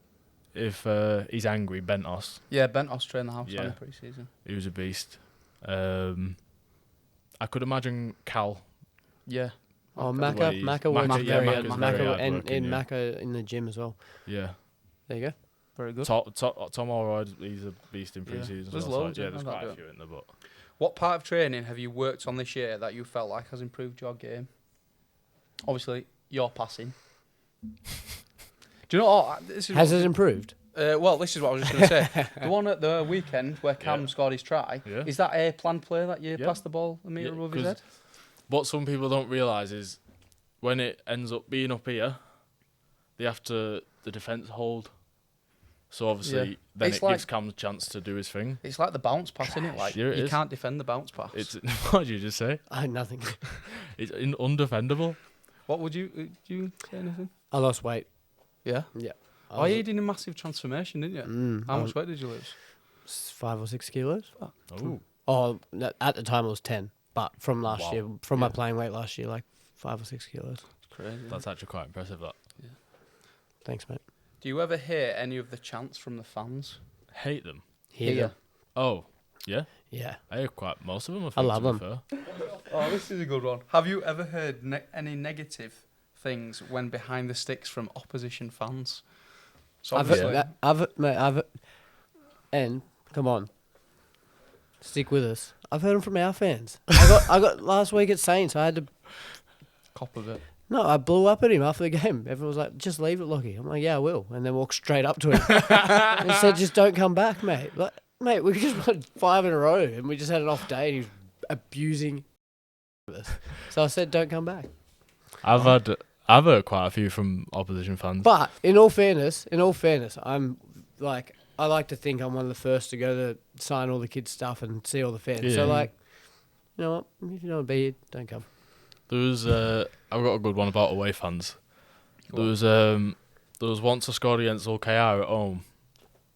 [SPEAKER 2] if he's angry, Bentos,
[SPEAKER 1] Yeah, Bentos trained the house
[SPEAKER 2] Yeah.
[SPEAKER 1] on pre-season.
[SPEAKER 2] he was a beast. I could imagine Cal.
[SPEAKER 1] Yeah.
[SPEAKER 3] Oh,
[SPEAKER 2] the
[SPEAKER 3] Macca,
[SPEAKER 2] way
[SPEAKER 3] Macca works
[SPEAKER 1] Macca, yeah,
[SPEAKER 3] very hard.
[SPEAKER 1] Macca's
[SPEAKER 3] Macca
[SPEAKER 2] very
[SPEAKER 3] and
[SPEAKER 2] hardworking, yeah.
[SPEAKER 3] Macca in the gym as well.
[SPEAKER 2] Yeah.
[SPEAKER 3] There you go.
[SPEAKER 1] Very good.
[SPEAKER 2] Tom Allroyd, he's a beast in
[SPEAKER 1] Yeah.
[SPEAKER 2] pre-season.
[SPEAKER 1] There's
[SPEAKER 2] as well,
[SPEAKER 1] loads,
[SPEAKER 2] so, yeah,
[SPEAKER 1] yeah,
[SPEAKER 2] there's
[SPEAKER 1] I
[SPEAKER 2] quite
[SPEAKER 1] like
[SPEAKER 2] a
[SPEAKER 1] that.
[SPEAKER 2] few in there, but
[SPEAKER 1] What part of training have you worked on this year that you felt like has improved your game? Obviously, your passing. Do you know what? This is
[SPEAKER 3] Has
[SPEAKER 1] what-
[SPEAKER 3] it improved?
[SPEAKER 1] well, this is what I was just going to say. The one at the weekend where Cam
[SPEAKER 2] Yeah.
[SPEAKER 1] scored his try,
[SPEAKER 2] Yeah.
[SPEAKER 1] is that a planned play that you
[SPEAKER 2] Yeah.
[SPEAKER 1] pass the ball a metre
[SPEAKER 2] Yeah,
[SPEAKER 1] above his
[SPEAKER 2] 'cause
[SPEAKER 1] head?
[SPEAKER 2] what some people don't realise is when it ends up being up here, they have to the defence hold. So obviously,
[SPEAKER 1] Yeah.
[SPEAKER 2] then
[SPEAKER 1] It's
[SPEAKER 2] it
[SPEAKER 1] like-
[SPEAKER 2] gives Cam a chance to do his thing.
[SPEAKER 1] It's like the bounce pass, isn't it? Like,
[SPEAKER 2] Yeah, it
[SPEAKER 1] you
[SPEAKER 2] is.
[SPEAKER 1] can't defend the bounce pass.
[SPEAKER 2] It's what did you just say?
[SPEAKER 3] I had nothing.
[SPEAKER 2] It's undefendable.
[SPEAKER 1] What would you... Do you say anything?
[SPEAKER 3] I lost weight.
[SPEAKER 1] Yeah.
[SPEAKER 3] Yeah. I
[SPEAKER 1] Oh,
[SPEAKER 3] was-
[SPEAKER 1] you did a massive transformation, didn't you?
[SPEAKER 3] I
[SPEAKER 1] How
[SPEAKER 3] was
[SPEAKER 1] much weight did you lose?
[SPEAKER 3] 5 or 6 kilos.
[SPEAKER 2] Oh,
[SPEAKER 3] Oh, at the time it was 10. But from last
[SPEAKER 2] Wow.
[SPEAKER 3] year, from my
[SPEAKER 1] Yeah.
[SPEAKER 3] playing weight last year, like 5 or 6 kilos.
[SPEAKER 1] It's crazy.
[SPEAKER 2] that's actually quite impressive. That
[SPEAKER 3] Thanks, mate.
[SPEAKER 1] Do you ever hear any of the chants from the fans?
[SPEAKER 2] hate them.
[SPEAKER 3] Here.
[SPEAKER 2] Oh, yeah.
[SPEAKER 3] Yeah.
[SPEAKER 2] I hear quite most of them.
[SPEAKER 3] I love
[SPEAKER 2] to be
[SPEAKER 3] them.
[SPEAKER 2] fair.
[SPEAKER 1] Oh, this is a good one. Have you ever heard any negative things when behind the sticks from opposition fans? So
[SPEAKER 3] I've
[SPEAKER 1] obviously,
[SPEAKER 3] heard, mate, and come on, stick with us. I've heard them from our fans. I got last week at Saints. I had to.
[SPEAKER 1] cop of it.
[SPEAKER 3] No, I blew up at him after the game. Everyone was like, "Just leave it, Lachie." I'm like, "Yeah, I will," and then walked straight up to him and said, "Just don't come back, mate." Like, mate, we just won 5 in a row, and we just had an off day, and he was abusing us. So I said, "Don't come back."
[SPEAKER 2] I've heard quite a few from opposition fans.
[SPEAKER 3] But in all fairness, I'm like, I like to think I'm one of the first to go to sign all the kids' stuff and see all the fans.
[SPEAKER 2] Yeah.
[SPEAKER 3] So like, you know what? If you don't want to be here, don't come.
[SPEAKER 2] There was I've got a good one about away fans. There was once I scored against OKR at home,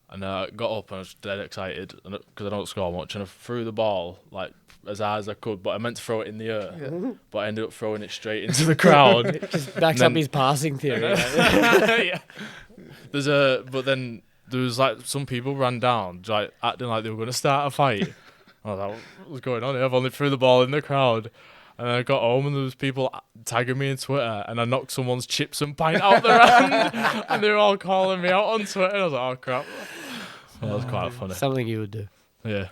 [SPEAKER 2] and I got up and I was dead excited because I don't score much, and I threw the ball like as high as I could, but I meant to throw it in the air, but I ended up throwing it straight into the crowd.
[SPEAKER 3] It just backs
[SPEAKER 2] Then-
[SPEAKER 3] up his passing theory.
[SPEAKER 2] Yeah. But then there was like some people ran down, like acting like they were going to start a fight. I was like, what was going on here? I've only threw the ball in the crowd. And then I got home and there was people tagging me on Twitter, and I knocked someone's chips and pint out their hand, and they were all calling me out on Twitter. I was like, oh crap. Well, that was quite funny.
[SPEAKER 3] Something you would do.
[SPEAKER 2] Yeah.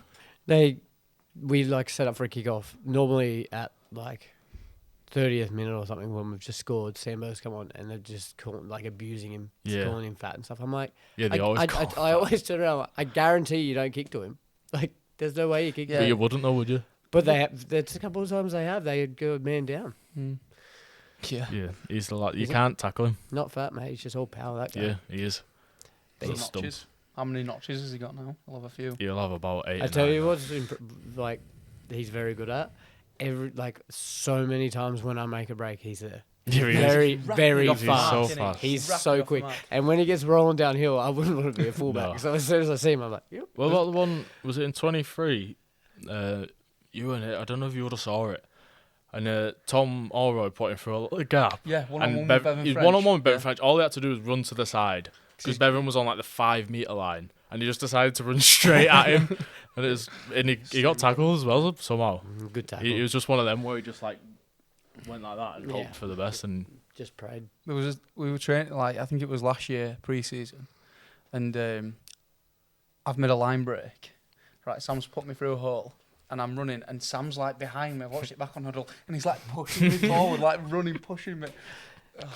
[SPEAKER 3] We like set up for a kick-off. Normally at like 30th minute or something when we've just scored, Sambo's come on and they're just abusing him, just calling him fat and stuff. I'm like,
[SPEAKER 2] Yeah, they always call him
[SPEAKER 3] I always turn around. I guarantee you don't kick to him. Like, there's no way you kick to
[SPEAKER 2] But
[SPEAKER 3] him.
[SPEAKER 2] you wouldn't though, would you?
[SPEAKER 3] But there's a couple of times they go man down.
[SPEAKER 1] Yeah.
[SPEAKER 2] Yeah, he's you can't tackle him.
[SPEAKER 3] Not fat, mate. He's just all power, that guy.
[SPEAKER 2] Yeah, he is.
[SPEAKER 1] Some
[SPEAKER 2] He's a stump.
[SPEAKER 1] notches. How many notches has he got now? I'll have a few.
[SPEAKER 2] He'll have about 8.
[SPEAKER 3] I tell you what's he's very good at. So many times when I make a break, he's there.
[SPEAKER 2] Yeah, he is.
[SPEAKER 3] Very,
[SPEAKER 1] He's
[SPEAKER 3] very
[SPEAKER 1] rapid
[SPEAKER 2] off
[SPEAKER 3] fast.
[SPEAKER 2] the mark, isn't he?
[SPEAKER 3] He's
[SPEAKER 1] He's rapid
[SPEAKER 3] so
[SPEAKER 1] off the
[SPEAKER 3] quick.
[SPEAKER 1] mark.
[SPEAKER 3] And when he gets rolling downhill, I wouldn't want to be a fullback.
[SPEAKER 2] No.
[SPEAKER 3] So as soon as I see him, I'm like, yep.
[SPEAKER 2] Well, about the one, was it in 23? You and it, I don't know if you would have saw it. And Tom Allroy put him through a little gap.
[SPEAKER 1] Yeah, one-on-one
[SPEAKER 2] And
[SPEAKER 1] with Bevan
[SPEAKER 2] he's
[SPEAKER 1] French.
[SPEAKER 2] one-on-one with Bevan
[SPEAKER 1] Yeah.
[SPEAKER 2] French. All he had to do was run to the side. Because Bevan was on like the 5 metre line. And he just decided to run straight at him. And he got tackled as well somehow.
[SPEAKER 3] Good tackle.
[SPEAKER 2] It was just one of them where he just like went like that and
[SPEAKER 3] Yeah.
[SPEAKER 2] hoped for the best. And
[SPEAKER 3] Just prayed.
[SPEAKER 1] We were training, I think it was last year, pre-season. And I've made a line break. Right, Sam's put me through a hole. And I'm running, and Sam's like behind me. I watched it back on huddle, and he's like pushing me forward, like running, pushing me. Oh,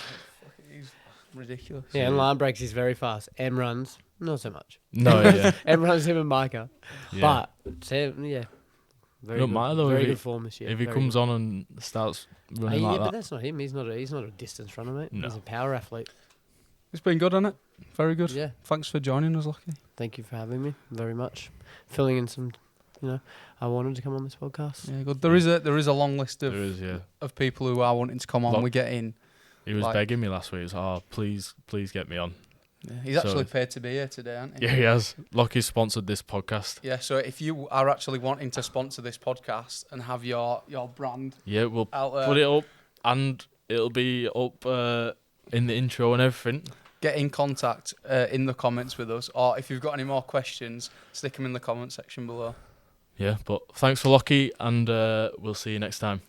[SPEAKER 1] he's ridiculous.
[SPEAKER 3] Yeah, and line breaks, he's very fast. M runs, not so much.
[SPEAKER 2] no, yeah.
[SPEAKER 3] M runs him and Micah.
[SPEAKER 2] Yeah.
[SPEAKER 3] But, Very
[SPEAKER 2] Don't
[SPEAKER 3] good.
[SPEAKER 2] matter though,
[SPEAKER 3] Very
[SPEAKER 2] if he-
[SPEAKER 3] good form this year.
[SPEAKER 2] If he
[SPEAKER 3] Very
[SPEAKER 2] comes
[SPEAKER 3] good.
[SPEAKER 2] on and starts running
[SPEAKER 3] Yeah,
[SPEAKER 2] like
[SPEAKER 3] but
[SPEAKER 2] that.
[SPEAKER 3] that's not him. He's not a distance runner, mate.
[SPEAKER 2] No.
[SPEAKER 3] He's a power athlete.
[SPEAKER 1] It's been good, hasn't it? Very good.
[SPEAKER 3] Yeah.
[SPEAKER 1] Thanks for joining us, Lachie.
[SPEAKER 3] Thank you for having me very much. Filling in some, I wanted to come on this podcast.
[SPEAKER 1] Yeah, good. There is a long list
[SPEAKER 2] There is, yeah.
[SPEAKER 1] of people who are wanting to come on.
[SPEAKER 2] Look,
[SPEAKER 1] We get in.
[SPEAKER 2] He was
[SPEAKER 1] Like-
[SPEAKER 2] begging me last week. He was like, please get me on.
[SPEAKER 1] Yeah, he's
[SPEAKER 2] So-
[SPEAKER 1] actually paid to be here today, hasn't he?
[SPEAKER 2] Yeah, he has. Lockie sponsored this podcast.
[SPEAKER 1] Yeah, so if you are actually wanting to sponsor this podcast and have your brand
[SPEAKER 2] Yeah, we'll
[SPEAKER 1] out there,
[SPEAKER 2] put it up and it'll be up in the intro and everything.
[SPEAKER 1] get in contact in the comments with us. Or if you've got any more questions, stick them in the comment section below.
[SPEAKER 2] Yeah, but thanks for Lockie and we'll see you next time.